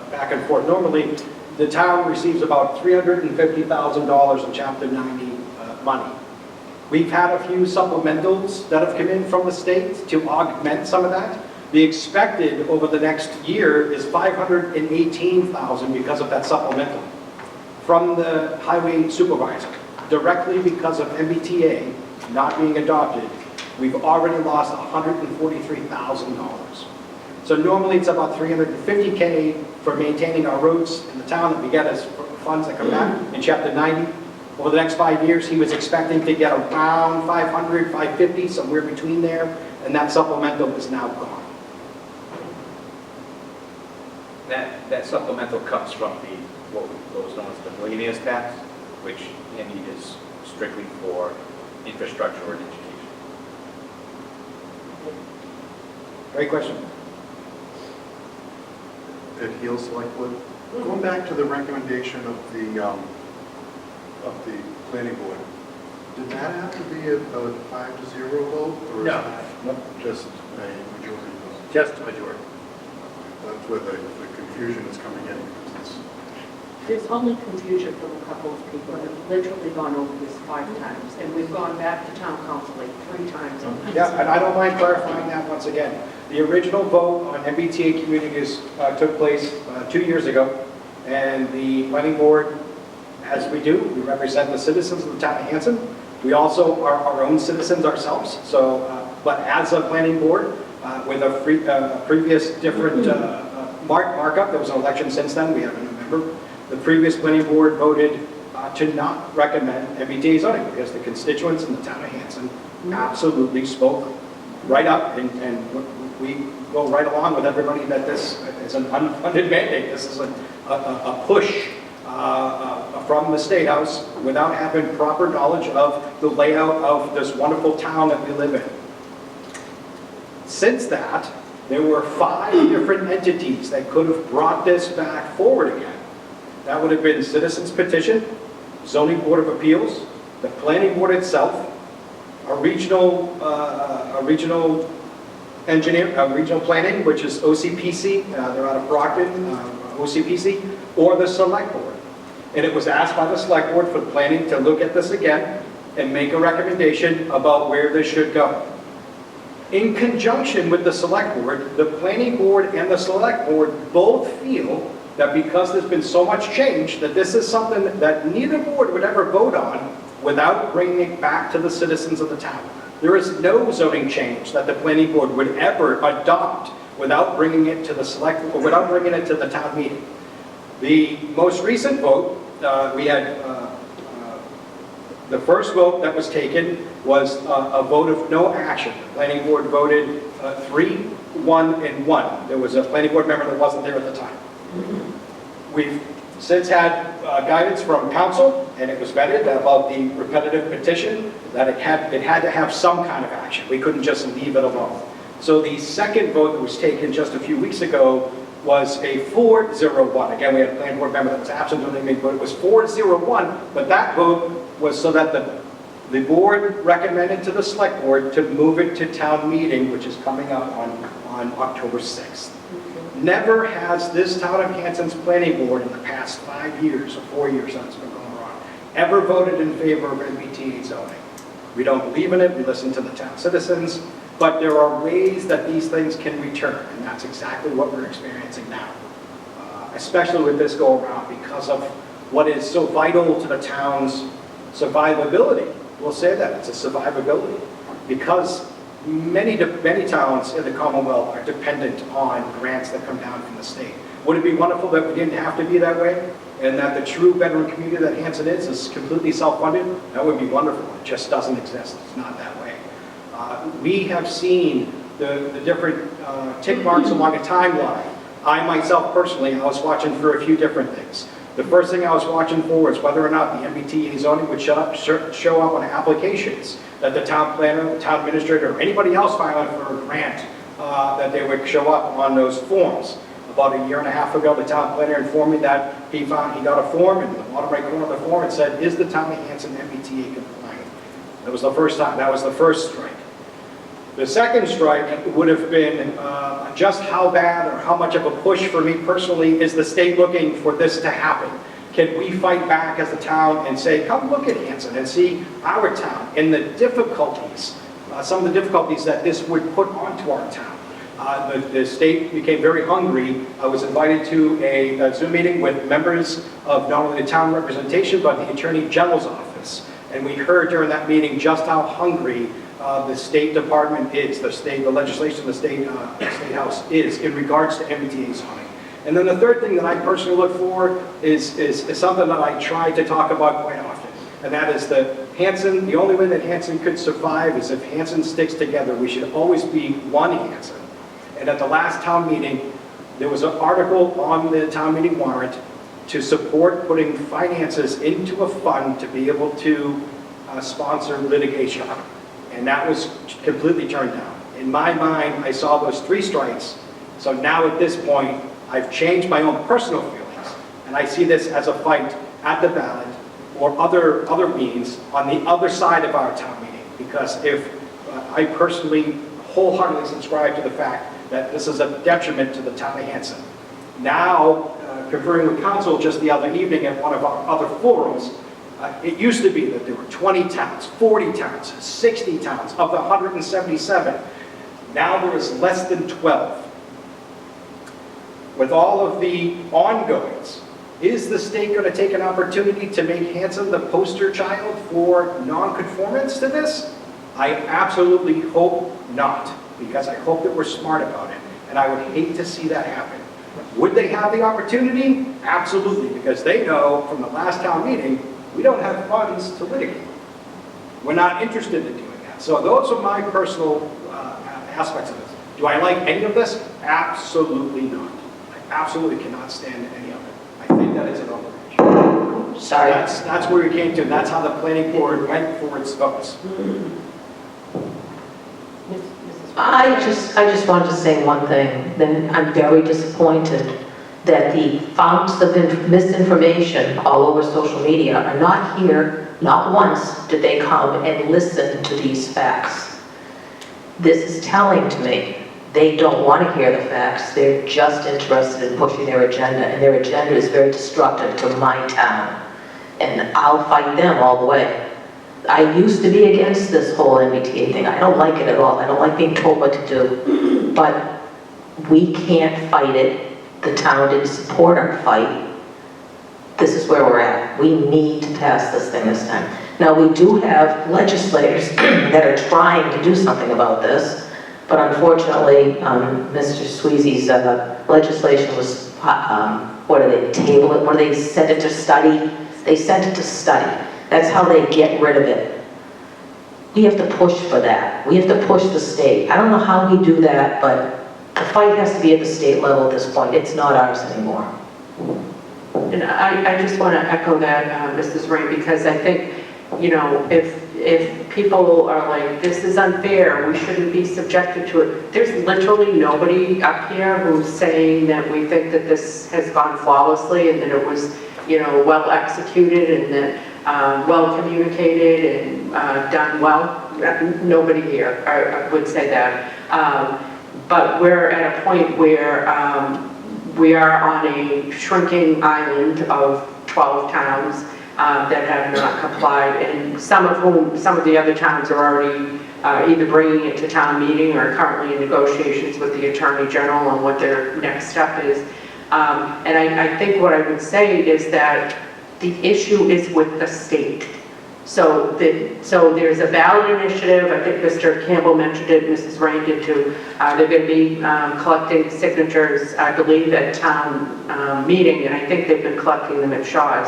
back and forth, normally the town receives about $350,000 in Chapter 90 money. We've had a few supplementals that have come in from the state to augment some of that. The expected over the next year is $518,000 because of that supplemental from the highway supervisor. Directly because of MBTA not being adopted, we've already lost $143,000. So normally it's about $350K for maintaining our roads in the town that we get as funds that come back in Chapter 90. Over the next 5 years, he was expecting to get around 500, 550, somewhere between there, and that supplemental is now gone. That supplemental comes from what was known as the millionaire's tax, which Andy is strictly for infrastructure and education. Great question. Ed Heel, Select Board. Going back to the recommendation of the planning board, did that have to be a 5-0 vote? Or is No. that just a majority vote? Just a majority. That's where the confusion is coming in. Because it's, There's only confusion from a couple of people, and have literally gone over this 5 times, and we've gone back to town council like 3 times. Yeah, and I don't mind clarifying that once again. The original vote on MBTA communities took place 2 years ago, and the planning board, as we do, we represent the citizens of the town of Hanson. We also are our own citizens ourselves, so, but as a planning board, with a previous different markup, there was an election since then, we have a new member. The previous planning board voted to not recommend MBTA zoning because the constituents in the town of Hanson absolutely spoke right up, and we go right along with everybody that this is an unfunded mandate. This is a push from the State House without having proper knowledge of the layout of this wonderful town that we live in. Since that, there were 5 different entities that could have brought this back forward again. That would have been Citizens Petition, Zoning Board of Appeals, the Planning Board itself, a regional planning, which is OCPC, they're out of Brockton, OCPC, or the Select Board. And it was asked by the Select Board for the planning to look at this again and make a recommendation about where this should go. In conjunction with the Select Board, the Planning Board and the Select Board both feel that because there's been so much change, that this is something that neither board would ever vote on without bringing it back to the citizens of the town. There is no zoning change that the Planning Board would ever adopt without bringing it to the Select, or without bringing it to the town meeting. The most recent vote, we had the first vote that was taken was a vote of no action. The Planning Board voted 3, 1, and 1. There was a Planning Board member that wasn't there at the time. We've since had guidance from council, and it was vetted about the repetitive petition, that it had to have some kind of action. We couldn't just leave it alone. So the second vote that was taken just a few weeks ago was a 4-0-1. Again, we had a planning board member that was absent when they made the vote. It was 4-0-1, but that vote was so that the board recommended to the select board to move it to town meeting, which is coming up on October 6th. Never has this town of Hanson's planning board in the past 5 years or 4 years that it's been going on ever voted in favor of MBTA zoning. We don't believe in it. We listen to the town citizens. But there are ways that these things can return, and that's exactly what we're experiencing now. especially with this go-around, because of what is so vital to the town's survivability. We'll say that, it's a survivability. Because many towns in the Commonwealth are dependent on grants that come down from the state. Would it be wonderful that we didn't have to be that way? And that the true veteran community that Hanson is completely self-funded? That would be wonderful. It just doesn't exist. It's not that way. We have seen the different tick marks along a timeline. I myself personally, I was watching for a few different things. The first thing I was watching for was whether or not the MBTA zoning would show up on applications that the town planner, the town administrator, or anybody else filing for a grant, that they would show up on those forms. About a year and a half ago, the town planner informed me that he got a form, and in the bottom right corner of the form it said, "Is the town of Hanson MBTA compliant?" That was the first time. That was the first strike. The second strike would have been just how bad or how much of a push for me personally is the state looking for this to happen. Can we fight back as a town and say, come look at Hanson and see our town and the difficulties, some of the difficulties that this would put onto our town. The state became very hungry. I was invited to a Zoom meeting with members of not only the town representation, but the Attorney General's office. And we heard during that meeting just how hungry the State Department is, the legislation, the State House is in regards to MBTA zoning. And then the third thing that I personally look for is something that I try to talk about quite often. And that is that Hanson, the only way that Hanson could survive is if Hanson sticks together. We should always be one Hanson. And at the last town meeting, there was an article on the town meeting warrant to support putting finances into a fund to be able to sponsor litigation. And that was completely turned down. In my mind, I saw those 3 strikes. So now at this point, I've changed my own personal feelings. And I see this as a fight at the ballot or other means on the other side of our town meeting. Because if I personally wholeheartedly subscribe to the fact that this is a detriment to the town of Hanson. Now, conferring with council just the other evening at one of our other forums, it used to be that there were 20 towns, 40 towns, 60 towns of the 177. Now there is less than 12. With all of the ongoings, is the state going to take an opportunity to make Hanson the poster child for non-conformance to this? I absolutely hope not, because I hope that we're smart about it, and I would hate to see that happen. Would they have the opportunity? Absolutely, because they know from the last town meeting, we don't have funds to litigate. We're not interested in doing that. So those are my personal aspects of this. Do I like any of this? Absolutely not. I absolutely cannot stand any of it. I think that is an overreach. Sorry. That's where we came to. That's how the planning board went for its votes. I just wanted to say one thing. Then I'm very disappointed that the founts of misinformation all over social media are not here. Not once did they come and listen to these facts. This is telling to me they don't want to hear the facts. They're just interested in pushing their agenda, and their agenda is very destructive to my town. And I'll fight them all the way. I used to be against this whole MBTA thing. I don't like it at all. I don't like being told what to do. But we can't fight it. The town didn't support our fight. This is where we're at. We need to pass this thing this time. Now, we do have legislators that are trying to do something about this, but unfortunately, Mr. Sweezy's legislation was, what do they table it? What do they send it to study? They sent it to study. That's how they get rid of it. We have to push for that. We have to push the state. I don't know how we do that, but the fight has to be at the state level at this point. It's not ours anymore. And I just want to echo that, Mrs. Ray, because I think, you know, if people are like, this is unfair, we shouldn't be subjected to it, there's literally nobody up here who's saying that we think that this has gone flawlessly and that it was, you know, well executed and that well communicated and done well. Nobody here I would say that. But we're at a point where we are on a shrinking island of 12 towns that have not complied, and some of the other towns are already either bringing it to town meeting or currently in negotiations with the Attorney General on what their next step is. And I think what I would say is that the issue is with the state. So there's a ballot initiative, I think Mr. Campbell mentioned it, Mrs. Rain did too. They're going to be collecting signatures, I believe, at town meeting, and I think they've been collecting them at Shaw's,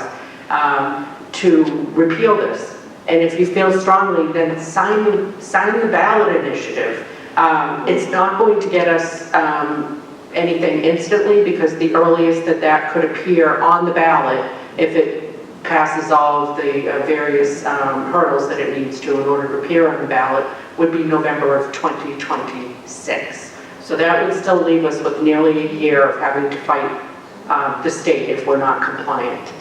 to repeal this. And if you feel strongly, then sign the ballot initiative. It's not going to get us anything instantly, because the earliest that could appear on the ballot, if it passes all of the various hurdles that it needs to in order to appear on the ballot, would be November of 2026. So that would still leave us with nearly a year of having to fight the state if we're not compliant.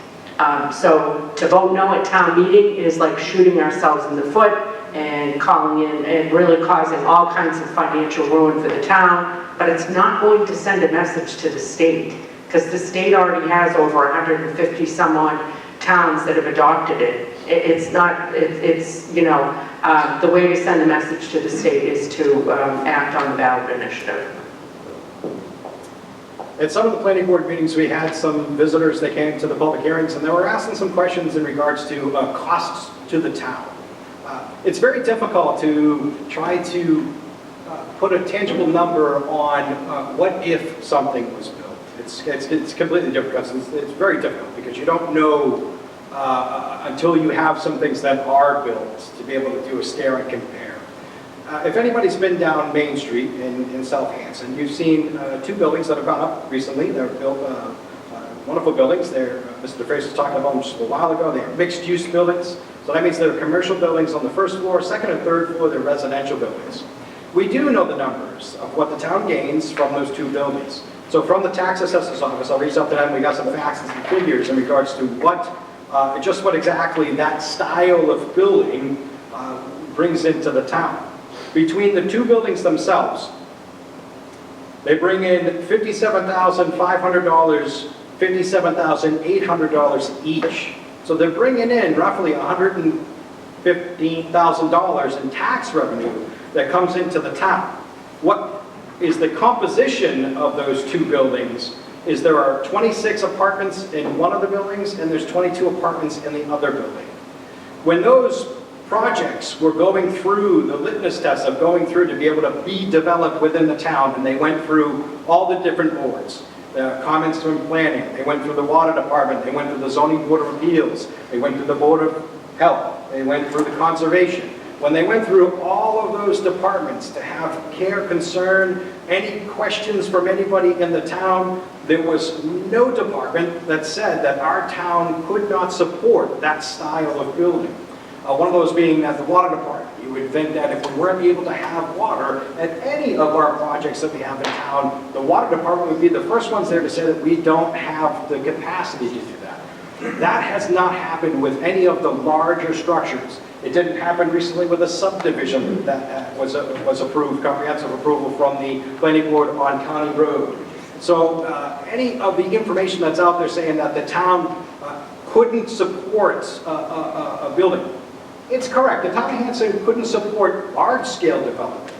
So to vote no at town meeting is like shooting ourselves in the foot and calling in and really causing all kinds of financial ruin for the town, but it's not going to send a message to the state, because the state already has over 150 some odd towns that have adopted it. It's the way to send a message to the state is to act on the ballot initiative. At some of the planning board meetings, we had some visitors that came to the public hearings, and they were asking some questions in regards to costs to the town. It's very difficult to try to put a tangible number on what if something was built. It's completely different, because it's very difficult, because you don't know until you have some things that are built to be able to do a stare and compare. If anybody's been down Main Street in South Hanson, you've seen two buildings that have gone up recently. They're built wonderful buildings. Mr. DeFrace was talking about them just a while ago. They're mixed-use buildings. So that means they're commercial buildings on the first floor, second and third floor, they're residential buildings. We do know the numbers of what the town gains from those two buildings. So from the tax assessor's office, I'll reach out to them, we got some facts and some figures in regards to what exactly that style of building brings into the town. Between the two buildings themselves, they bring in $57,500, $57,800 each. So they're bringing in roughly $115,000 in tax revenue that comes into the town. What is the composition of those two buildings is there are 26 apartments in one of the buildings, and there's 22 apartments in the other building. When those projects were going through the litmus test of going through to be able to be developed within the town, and they went through all the different boards, the comments from planning, they went through the water department, they went through the zoning board of appeals, they went through the board of health, they went through the conservation. When they went through all of those departments to have care, concern, any questions from anybody in the town, there was no department that said that our town could not support that style of building. One of those being that the water department. You would think that if we weren't able to have water at any of our projects that we have in town, the water department would be the first ones there to say that we don't have the capacity to do that. That has not happened with any of the larger structures. It didn't happen recently with a subdivision that was approved, comprehensive approval from the planning board on County Road. So any of the information that's out there saying that the town couldn't support a building, it's correct. The town of Hanson couldn't support large-scale development.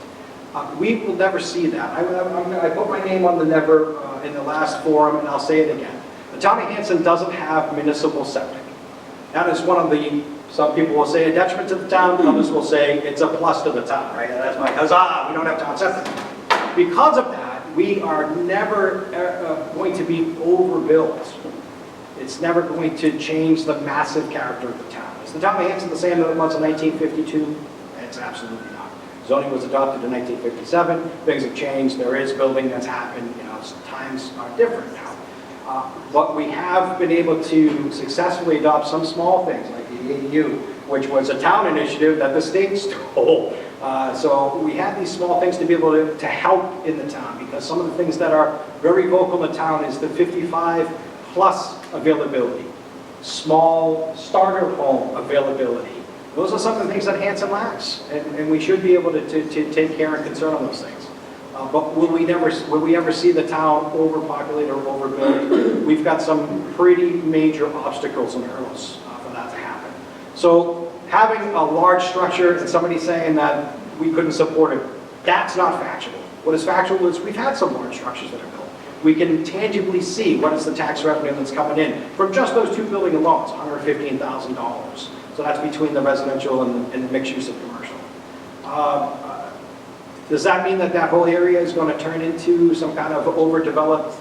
We will never see that. I put my name on the never in the last forum, and I'll say it again. The town of Hanson doesn't have municipal septic. That is one of the, some people will say a detriment to the town, others will say it's a plus to the town, right? That's my huzzah, we don't have town septic. Because of that, we are never going to be overbuilt. It's never going to change the massive character of the town. Is the town of Hanson the same that it was in 1952? It's absolutely not. Zoning was adopted in 1957. Things have changed. There is building that's happened. Times are different now. But we have been able to successfully adopt some small things like the ADU, which was a town initiative that the state stole. So we have these small things to be able to help in the town, because some of the things that are very vocal in the town is the 55+ availability, small starter home availability. Those are some of the things that Hanson lacks, and we should be able to take care and concern on those things. But will we ever see the town overpopulated or overbuilt? We've got some pretty major obstacles and hurdles for that to happen. So having a large structure and somebody saying that we couldn't support it, that's not factual. What is factual is we've had some large structures that are built. we can tangibly see what is the tax revenue that's coming in from just those two building loans, $115,000. So that's between the residential and the mixed use and commercial. Does that mean that that whole area is going to turn into some kind of overdeveloped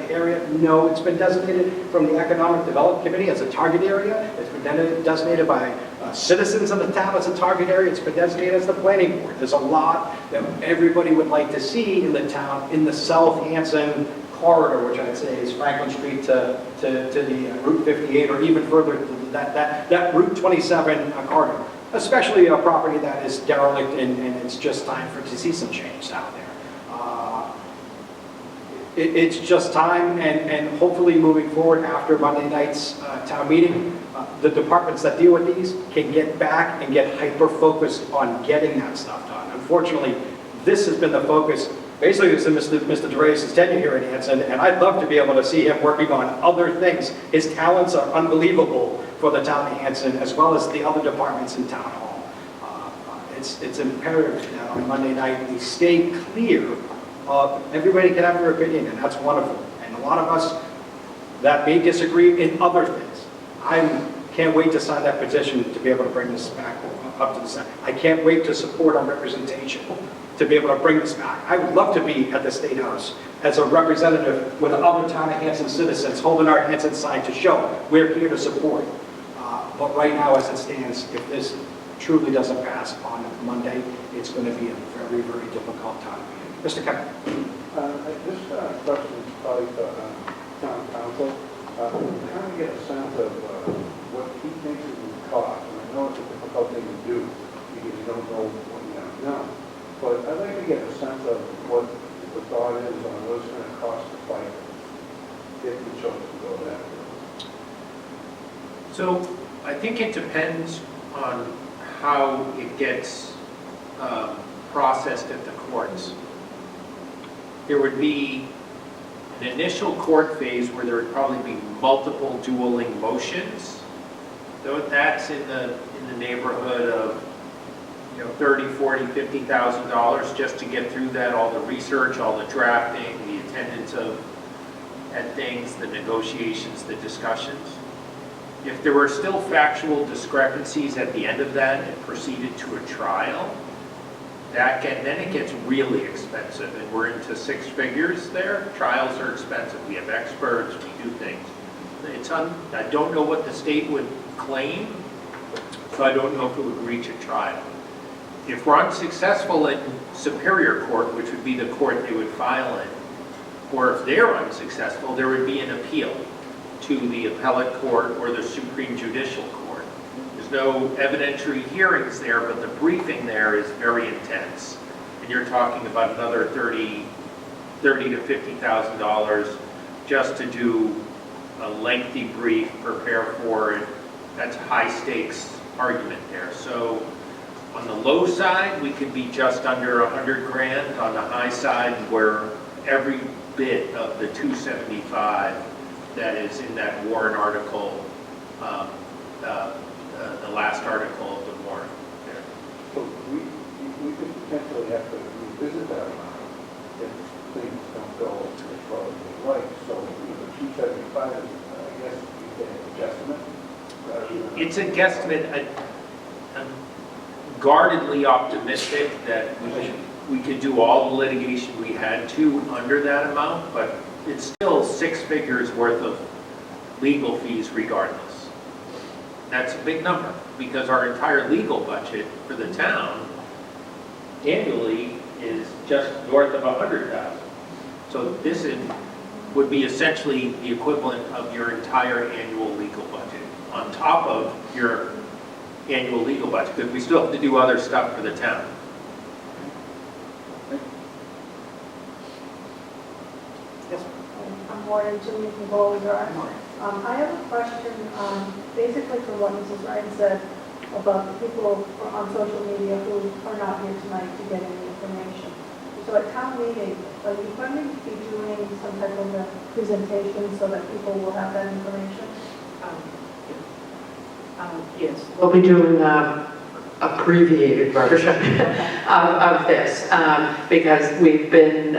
area? No, it's been designated from the Economic Development Committee as a target area. It's been designated by citizens of the town as a target area. It's been designated as the planning board. There's a lot that everybody would like to see in the town, in the South Hanson corridor, which I'd say is Franklin Street to the Route 58, or even further to that Route 27 corridor. Especially a property that is derelict and it's just time to see some change down there. It's just time, and hopefully moving forward after Monday night's town meeting, the departments that deal with these can get back and get hyper-focused on getting that stuff done. Unfortunately, this has been the focus, basically, since Mr. DeReyes' tenure here at Hanson, and I'd love to be able to see him working on other things. His talents are unbelievable for the town of Hanson, as well as the other departments in town hall. It's imperative that on Monday night we stay clear of, everybody can have their opinion, and that's wonderful. And a lot of us that may disagree in other things. I can't wait to sign that petition to be able to bring this back up to the Senate. I can't wait to support our representation to be able to bring this back. I would love to be at the State House as a representative with other town of Hanson citizens holding our Hanson sign to show we're here to support. But right now, as it stands, if this truly doesn't pass on Monday, it's going to be a very, very difficult time. Mr. Kemp. This question is probably for town council. I'm trying to get a sense of what he thinks it would cost. And I know it's a difficult thing to do because you don't know what you don't know. But I'd like to get a sense of what the thought is on what it's going to cost to fight if we chose to go that route. So I think it depends on how it gets processed at the courts. There would be an initial court phase where there would probably be multiple dueling motions. Though that's in the neighborhood of $30,000, $40,000, $50,000 just to get through that, all the research, all the drafting, the attendance at things, the negotiations, the discussions. If there were still factual discrepancies at the end of that and proceeded to a trial, then it gets really expensive, and we're into six figures there. Trials are expensive. We have experts. We do things. I don't know what the state would claim, so I don't know if it would reach a trial. If we're unsuccessful in Superior Court, which would be the court they would file in, or if they're unsuccessful, there would be an appeal to the appellate court or the Supreme Judicial Court. There's no evidentiary hearings there, but the briefing there is very intense. And you're talking about another $30,000 to $50,000 just to do a lengthy brief, prepare for it. That's high stakes argument there. So on the low side, we could be just under $100,000. On the high side, where every bit of the 275 that is in that Warren article, the last article of the warrant. So we could potentially have to revisit that amount if things don't go as well as we'd like. So the 275 is, I guess, a guesstimate. It's a guesstimate. I'm guardedly optimistic that we could do all the litigation we had to under that amount, but it's still six figures worth of legal fees regardless. That's a big number because our entire legal budget for the town annually is just north of $100,000. So this would be essentially the equivalent of your entire annual legal budget on top of your annual legal budget, because we still have to do other stuff for the town. I'm Warren Jimmy from Bowling Drive. I have a question, basically from what Mrs. Ryan said about the people on social media who are not here tonight to get any information. So at town meeting, are you going to be doing some type of a presentation so that people will have that information? Yes, we'll be doing a abbreviated version of this because we've been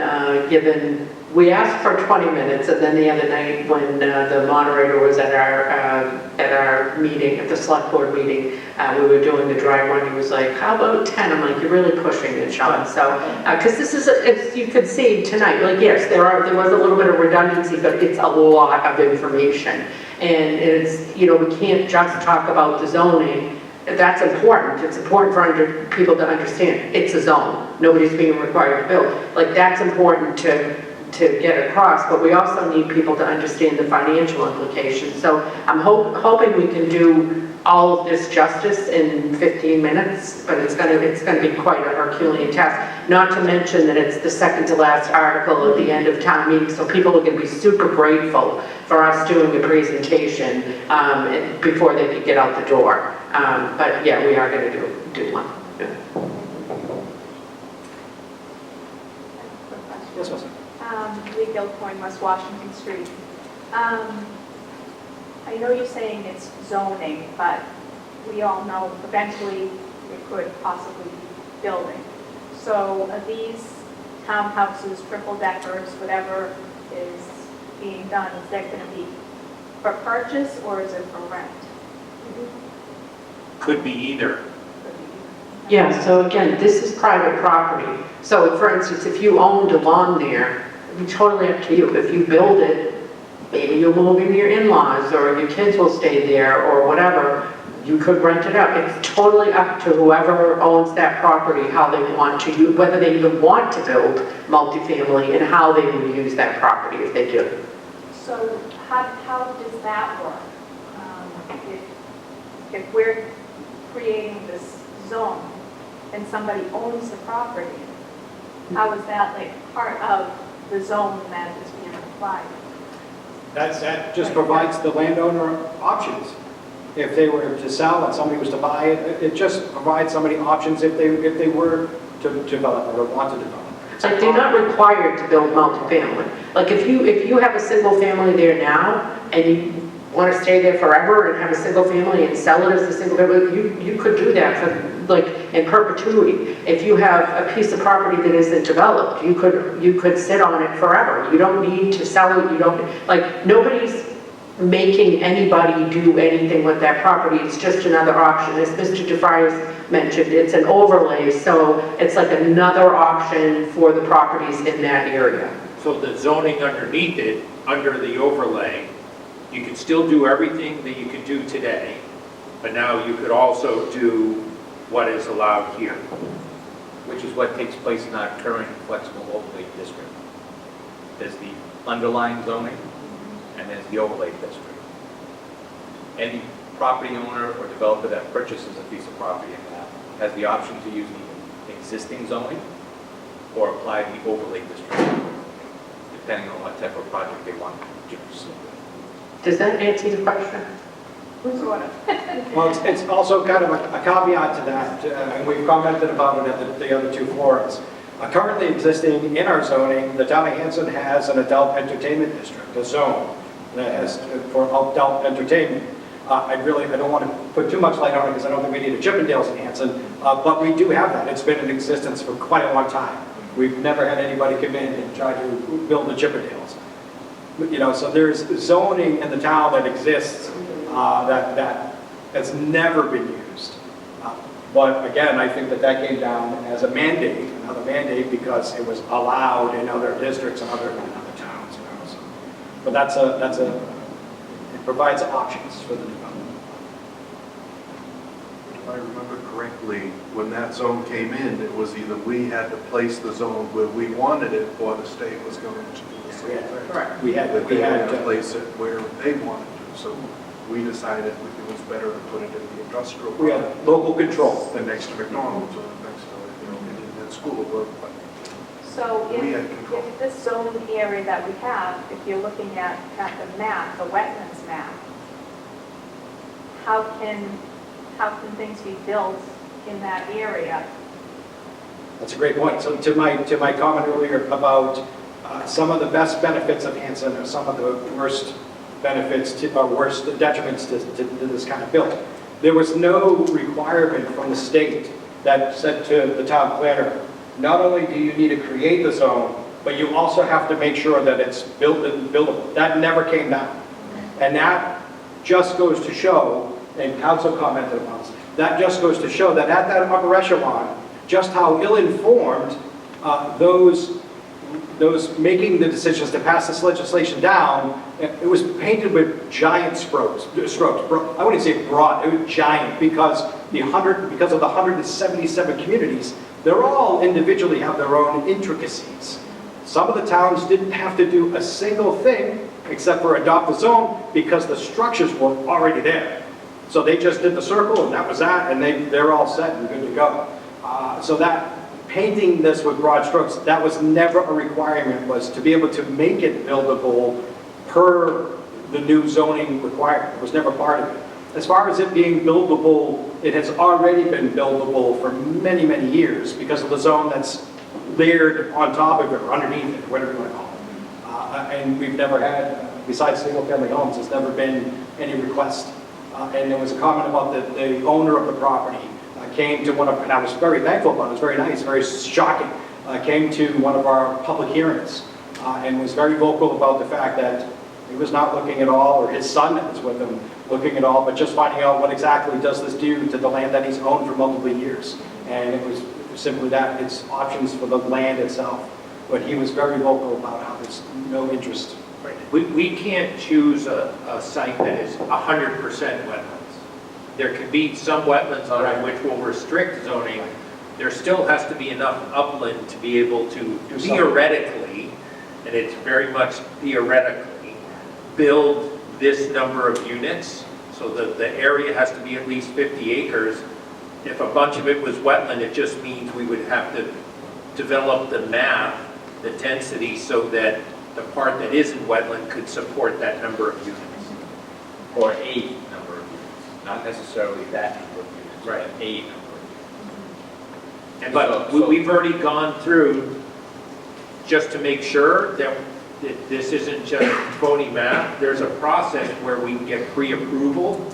given We asked for 20 minutes, and then the other night, when the moderator was at our meeting, at the select board meeting, we were doing the dry run, he was like, how about 10? I'm like, you're really pushing it, Sean. So, because this is, as you could see tonight, like, yes, there was a little bit of redundancy, but it's a lot of information. And it's, you know, we can't just talk about the zoning. That's important. It's important for people to understand. It's a zone. Nobody's being required to build. Like, that's important to get across, but we also need people to understand the financial implications. So I'm hoping we can do all of this justice in 15 minutes, but it's gonna be quite a Herculean task. Not to mention that it's the second to last article at the end of town meeting, so people are gonna be super grateful for us doing a presentation before they could get out the door. But yeah, we are gonna do one. Yeah. Yes, Wilson. Lee Gilcoin, West Washington Street. I know you're saying it's zoning, but we all know eventually it could possibly be building. So are these townhouses, triple deckers, whatever is being done, is that going to be for purchase or is it for rent? Could be either. Yeah, so again, this is private property. So for instance, if you owned a lawn there, it'd be totally up to you. If you build it, maybe you'll move in your in-laws or your kids will stay there or whatever, you could rent it out. It's totally up to whoever owns that property, how they want to use, whether they even want to build multifamily and how they would use that property if they do. So how does that work? If we're creating this zone and somebody owns the property, how is that like part of the zone that is being applied? That just provides the landowner options. If they were to sell and somebody was to buy it, it just provides somebody options if they were to develop it or want to develop it. Like, they're not required to build multifamily. Like, if you have a single family there now and you want to stay there forever and have a single family and sell it as a single family, you could do that for, like, in perpetuity. If you have a piece of property that isn't developed, you could sit on it forever. You don't need to sell it. You don't, like, nobody's making anybody do anything with that property. It's just another option. As Mr. DeFries mentioned, it's an overlay, so it's like another option for the properties in that area. So the zoning underneath it, under the overlay, you could still do everything that you could do today, but now you could also do what is allowed here. Which is what takes place in our current flexible overlay district. There's the underlying zoning, and there's the overlay district. Any property owner or developer that purchases a piece of property in that has the option to use the existing zoning or apply the overlay district, depending on what type of project they want to pursue. Does that answer your question? Sort of. Well, it's also kind of a caveat to that, and we've commented about it at the other two forums. Currently existing in our zoning, the town of Hanson has an adult entertainment district, a zone that has for adult entertainment. I don't want to put too much light on it because I don't think we need a Chippendales in Hanson, but we do have that. It's been in existence for quite a long time. We've never had anybody come in and try to build the Chippendales. You know, so there's zoning in the town that exists that has never been used. But again, I think that came down as a mandate, another mandate, because it was allowed in other districts and other towns. You know, so. But it provides options for the development. If I remember correctly, when that zone came in, it was either we had to place the zone where we wanted it, or the state was going to do the same thing. Correct. We had They had to place it where they wanted to, so we decided it was better to put it in the industrial. We had local control. Than next to McDonald's or next to, in that school. But So we had control. if this zone area that we have, if you're looking at the map, the wetlands map, how can things be built in that area? That's a great point. So to my comment earlier about some of the best benefits of Hanson or some of the worst benefits or worst detriments to this kind of build. There was no requirement from the state that said to the town planner, not only do you need to create the zone, but you also have to make sure that it's buildable. That never came down. And that just goes to show, and council commented on this, that just goes to show that at that upper echelon, just how ill-informed those making the decisions to pass this legislation down, it was painted with giant strokes. I wouldn't say broad, it was giant, because of the 177 communities, they're all individually have their own intricacies. Some of the towns didn't have to do a single thing except for adopt the zone because the structures were already there. So they just did the circle and that was that, and they're all set and good to go. So that painting this with broad strokes, that was never a requirement, was to be able to make it buildable per the new zoning requirement. It was never part of it. As far as it being buildable, it has already been buildable for many, many years because of the zone that's layered on top of it or underneath it, whatever you want to call it. And we've never had, besides single-family homes, there's never been any request. And there was a comment about the owner of the property came to one of, and I was very thankful about it, it was very nice, very shocking, came to one of our public hearings and was very vocal about the fact that he was not looking at all, or his son that was with him, looking at all, but just finding out what exactly does this do to the land that he's owned for multiple years. And it was simply that, it's options for the land itself. But he was very vocal about how there's no interest. We can't choose a site that is 100% wetlands. There can be some wetlands on it which will restrict zoning. There still has to be enough upland to be able to theoretically, and it's very much theoretically, build this number of units. So the area has to be at least 50 acres. If a bunch of it was wetland, it just means we would have to develop the math, the density, so that the part that isn't wetland could support that number of units. Or a number of units, not necessarily that number of units, Right. but a number of units. But we've already gone through, just to make sure that this isn't just phony math, there's a process where we can get pre-approval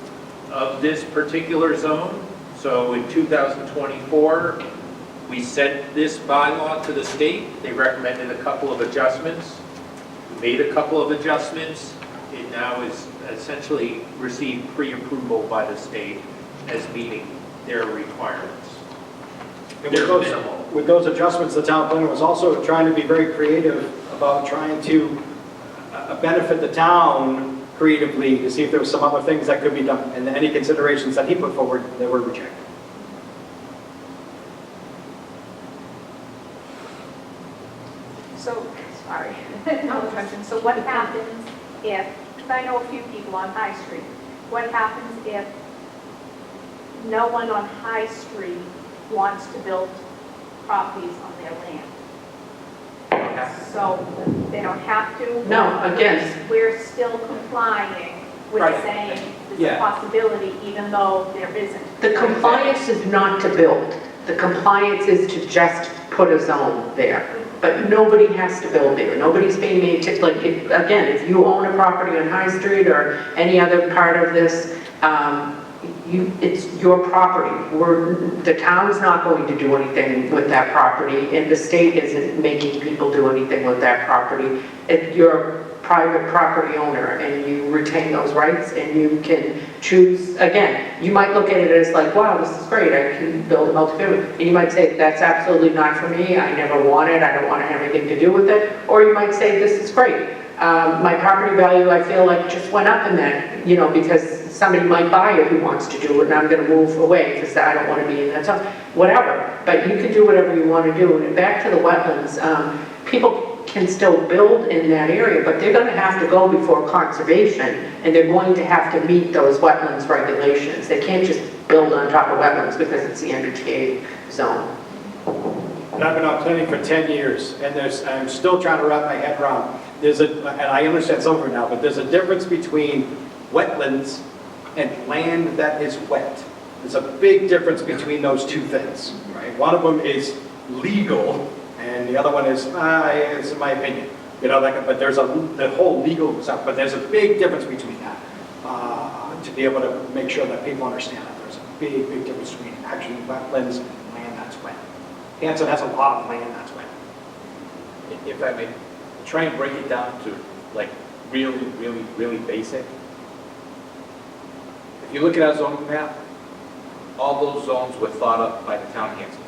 of this particular zone. So in 2024, we sent this bylaw to the state. They recommended a couple of adjustments. We made a couple of adjustments. It now is essentially received pre-approval by the state as meeting their requirements. And with those adjustments, the town planner was also trying to be very creative about trying to benefit the town creatively to see if there was some other things that could be done. And any considerations that he put forward, they were rejected. So, sorry, another question. So what happens if I know a few people on High Street, what happens if no one on High Street wants to build properties on their land? So they don't have to? No, again. We're still complying with Right. saying there's Yeah. a possibility even though there isn't. The compliance is not to build. The compliance is to just put a zone there. But nobody has to build there. Nobody's being made to, like, again, if you own a property on High Street or any other part of this, it's your property. The town's not going to do anything with that property, and the state isn't making people do anything with that property. If you're a private property owner and you retain those rights and you can choose, again, you might look at it as like, wow, this is great, I can build a multi-family. And you might say, that's absolutely not for me, I never want it, I don't want to have anything to do with it. Or you might say, this is great. My property value, I feel like, just went up in that, because somebody might buy it who wants to do it, and I'm going to move away because I don't want to be in that zone. Whatever, but you can do whatever you want to do. And back to the wetlands, people can still build in that area, but they're going to have to go before conservation, and they're going to have to meet those wetlands regulations. They can't just build on top of wetlands because it's the MBTA zone. And I've been on planning for 10 years, and I'm still trying to wrap my head around. And I understand some of it now, but there's a difference between wetlands and land that is wet. There's a big difference between those two things, right? One of them is legal, and the other one is, it's in my opinion. But there's the whole legal stuff, but there's a big difference between that to be able to make sure that people understand that. There's a big, big difference between actually wetlands and land that's wet. Hanson has a lot of land that's wet. if I may, try and break it down to like really basic. If you look at our zoning map, all those zones were thought up by the town of Hanson.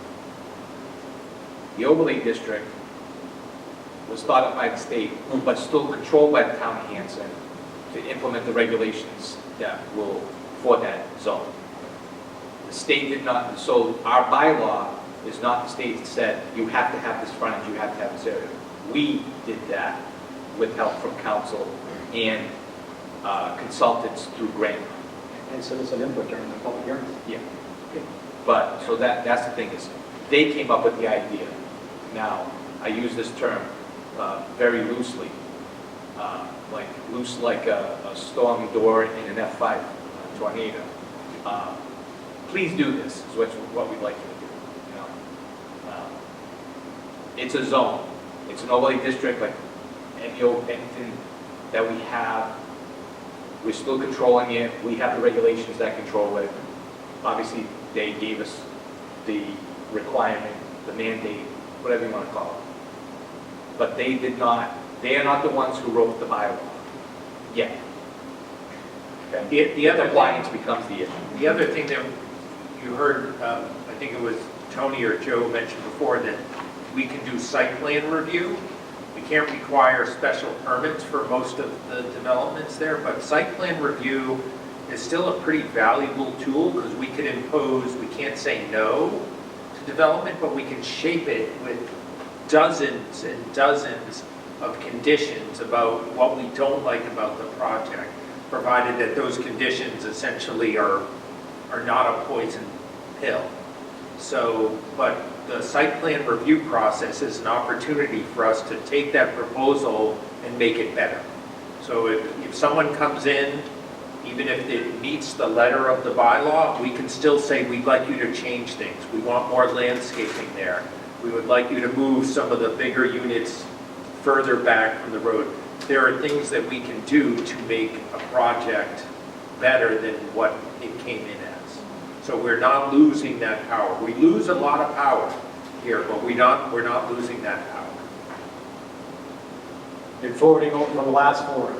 The overlay district was thought up by the state, but still controlled by the town of Hanson to implement the regulations that will, for that zone. The state did not, so our bylaw is not the state that said, you have to have this frontage, you have to have this area. We did that with help from council and consultants through grant. And citizen input during the public hearing. Yeah. But, so that's the thing is, they came up with the idea. Now, I use this term very loosely, like loose like a storm door in an F5 tornado. Please do this, is what we'd like you to do. You know? It's a zone. It's an overlay district, like anything that we have. We're still controlling it. We have the regulations that control it. Obviously, they gave us the requirement, the mandate, whatever you want to call it. But they are not the ones who wrote the bylaw yet. Okay? The other compliance becomes the issue. The other thing that you heard, I think it was Tony or Joe mentioned before, that we can do site plan review. We can't require special permits for most of the developments there, but site plan review is still a pretty valuable tool because we can impose, we can't say no to development, but we can shape it with dozens and dozens of conditions about what we don't like about the project, provided that those conditions essentially are not a poison pill. So, but the site plan review process is an opportunity for us to take that proposal and make it better. So if someone comes in, even if it meets the letter of the bylaw, we can still say, we'd like you to change things. We want more landscaping there. We would like you to move some of the bigger units further back from the road. There are things that we can do to make a project better than what it came in as. So we're not losing that power. We lose a lot of power here, but we're not losing that power. And forwarding over from the last four,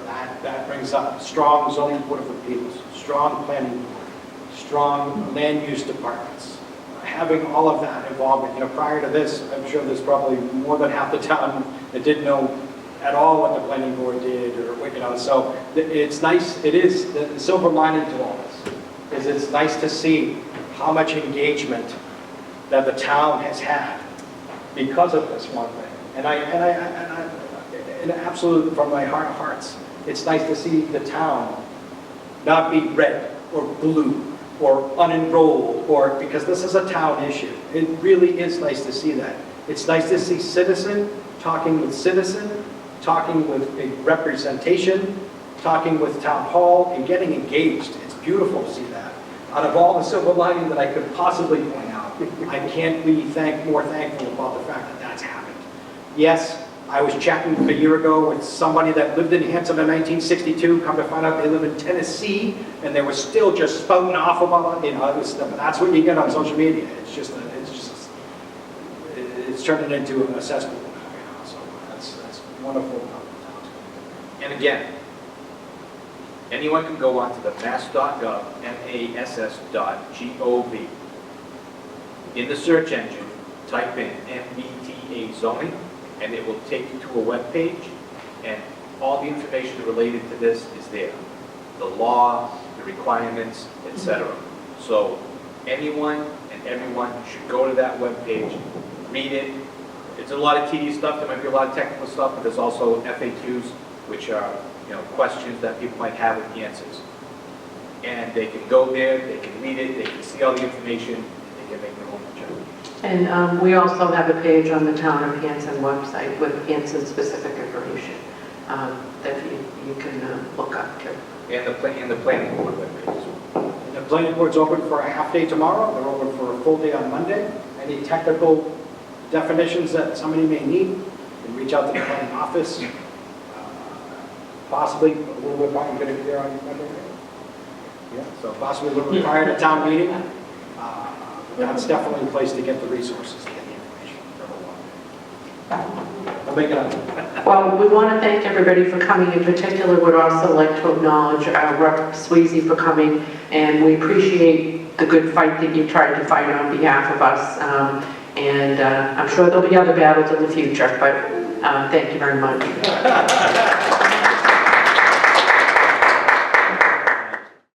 that brings up strong zoning board of appeals, strong planning board, strong land use departments. Having all of that involvement, prior to this, I'm sure there's probably more than half the town that didn't know at all what the planning board did, or so it's nice. It is the silver lining to all this is it's nice to see how much engagement that the town has had because of this one thing. And absolutely from my heart of hearts, it's nice to see the town not be red or blue or unenrolled, or because this is a town issue. It really is nice to see that. It's nice to see citizen talking with citizen, talking with a representation, talking with town hall, and getting engaged. It's beautiful to see that. Out of all the silver lining that I could possibly point out, I can't be more thankful about the fact that that's happened. Yes, I was chatting a year ago with somebody that lived in Hanson in 1962, come to find out they live in Tennessee, and they were still just spouting off about it. That's what you get on social media. It's turning into a cesspool now, so that's wonderful. And again, anyone can go onto the mass.gov, mass.gov. In the search engine, type in MBTA zoning, and it will take you to a web page, and all the information related to this is there. The law, the requirements, etc. So anyone and everyone should go to that web page, read it. It's a lot of tedious stuff. There might be a lot of technical stuff, but there's also FAQs, which are questions that people might have with the answers. And they can go there, they can read it, they can see all the information, and they can make their own judgment. And we also have a page on the Town of Hanson website with Hanson-specific information that you can look up to. And the planning board webpage as well. And the planning board's open for a half day tomorrow. They're open for a full day on Monday. Any technical definitions that somebody may need, you can reach out to the planning office. Possibly a little bit prior, going to be there on Monday. Yeah, so possibly a little bit prior to town meeting. That's definitely a place to get the resources, to get the information. I'll make it up. Well, we want to thank everybody for coming. In particular, we'd also like to acknowledge Rep. Sweezy for coming, and we appreciate the good fight that you tried to fight on behalf of us. And I'm sure there'll be other battles in the future, but thank you very much.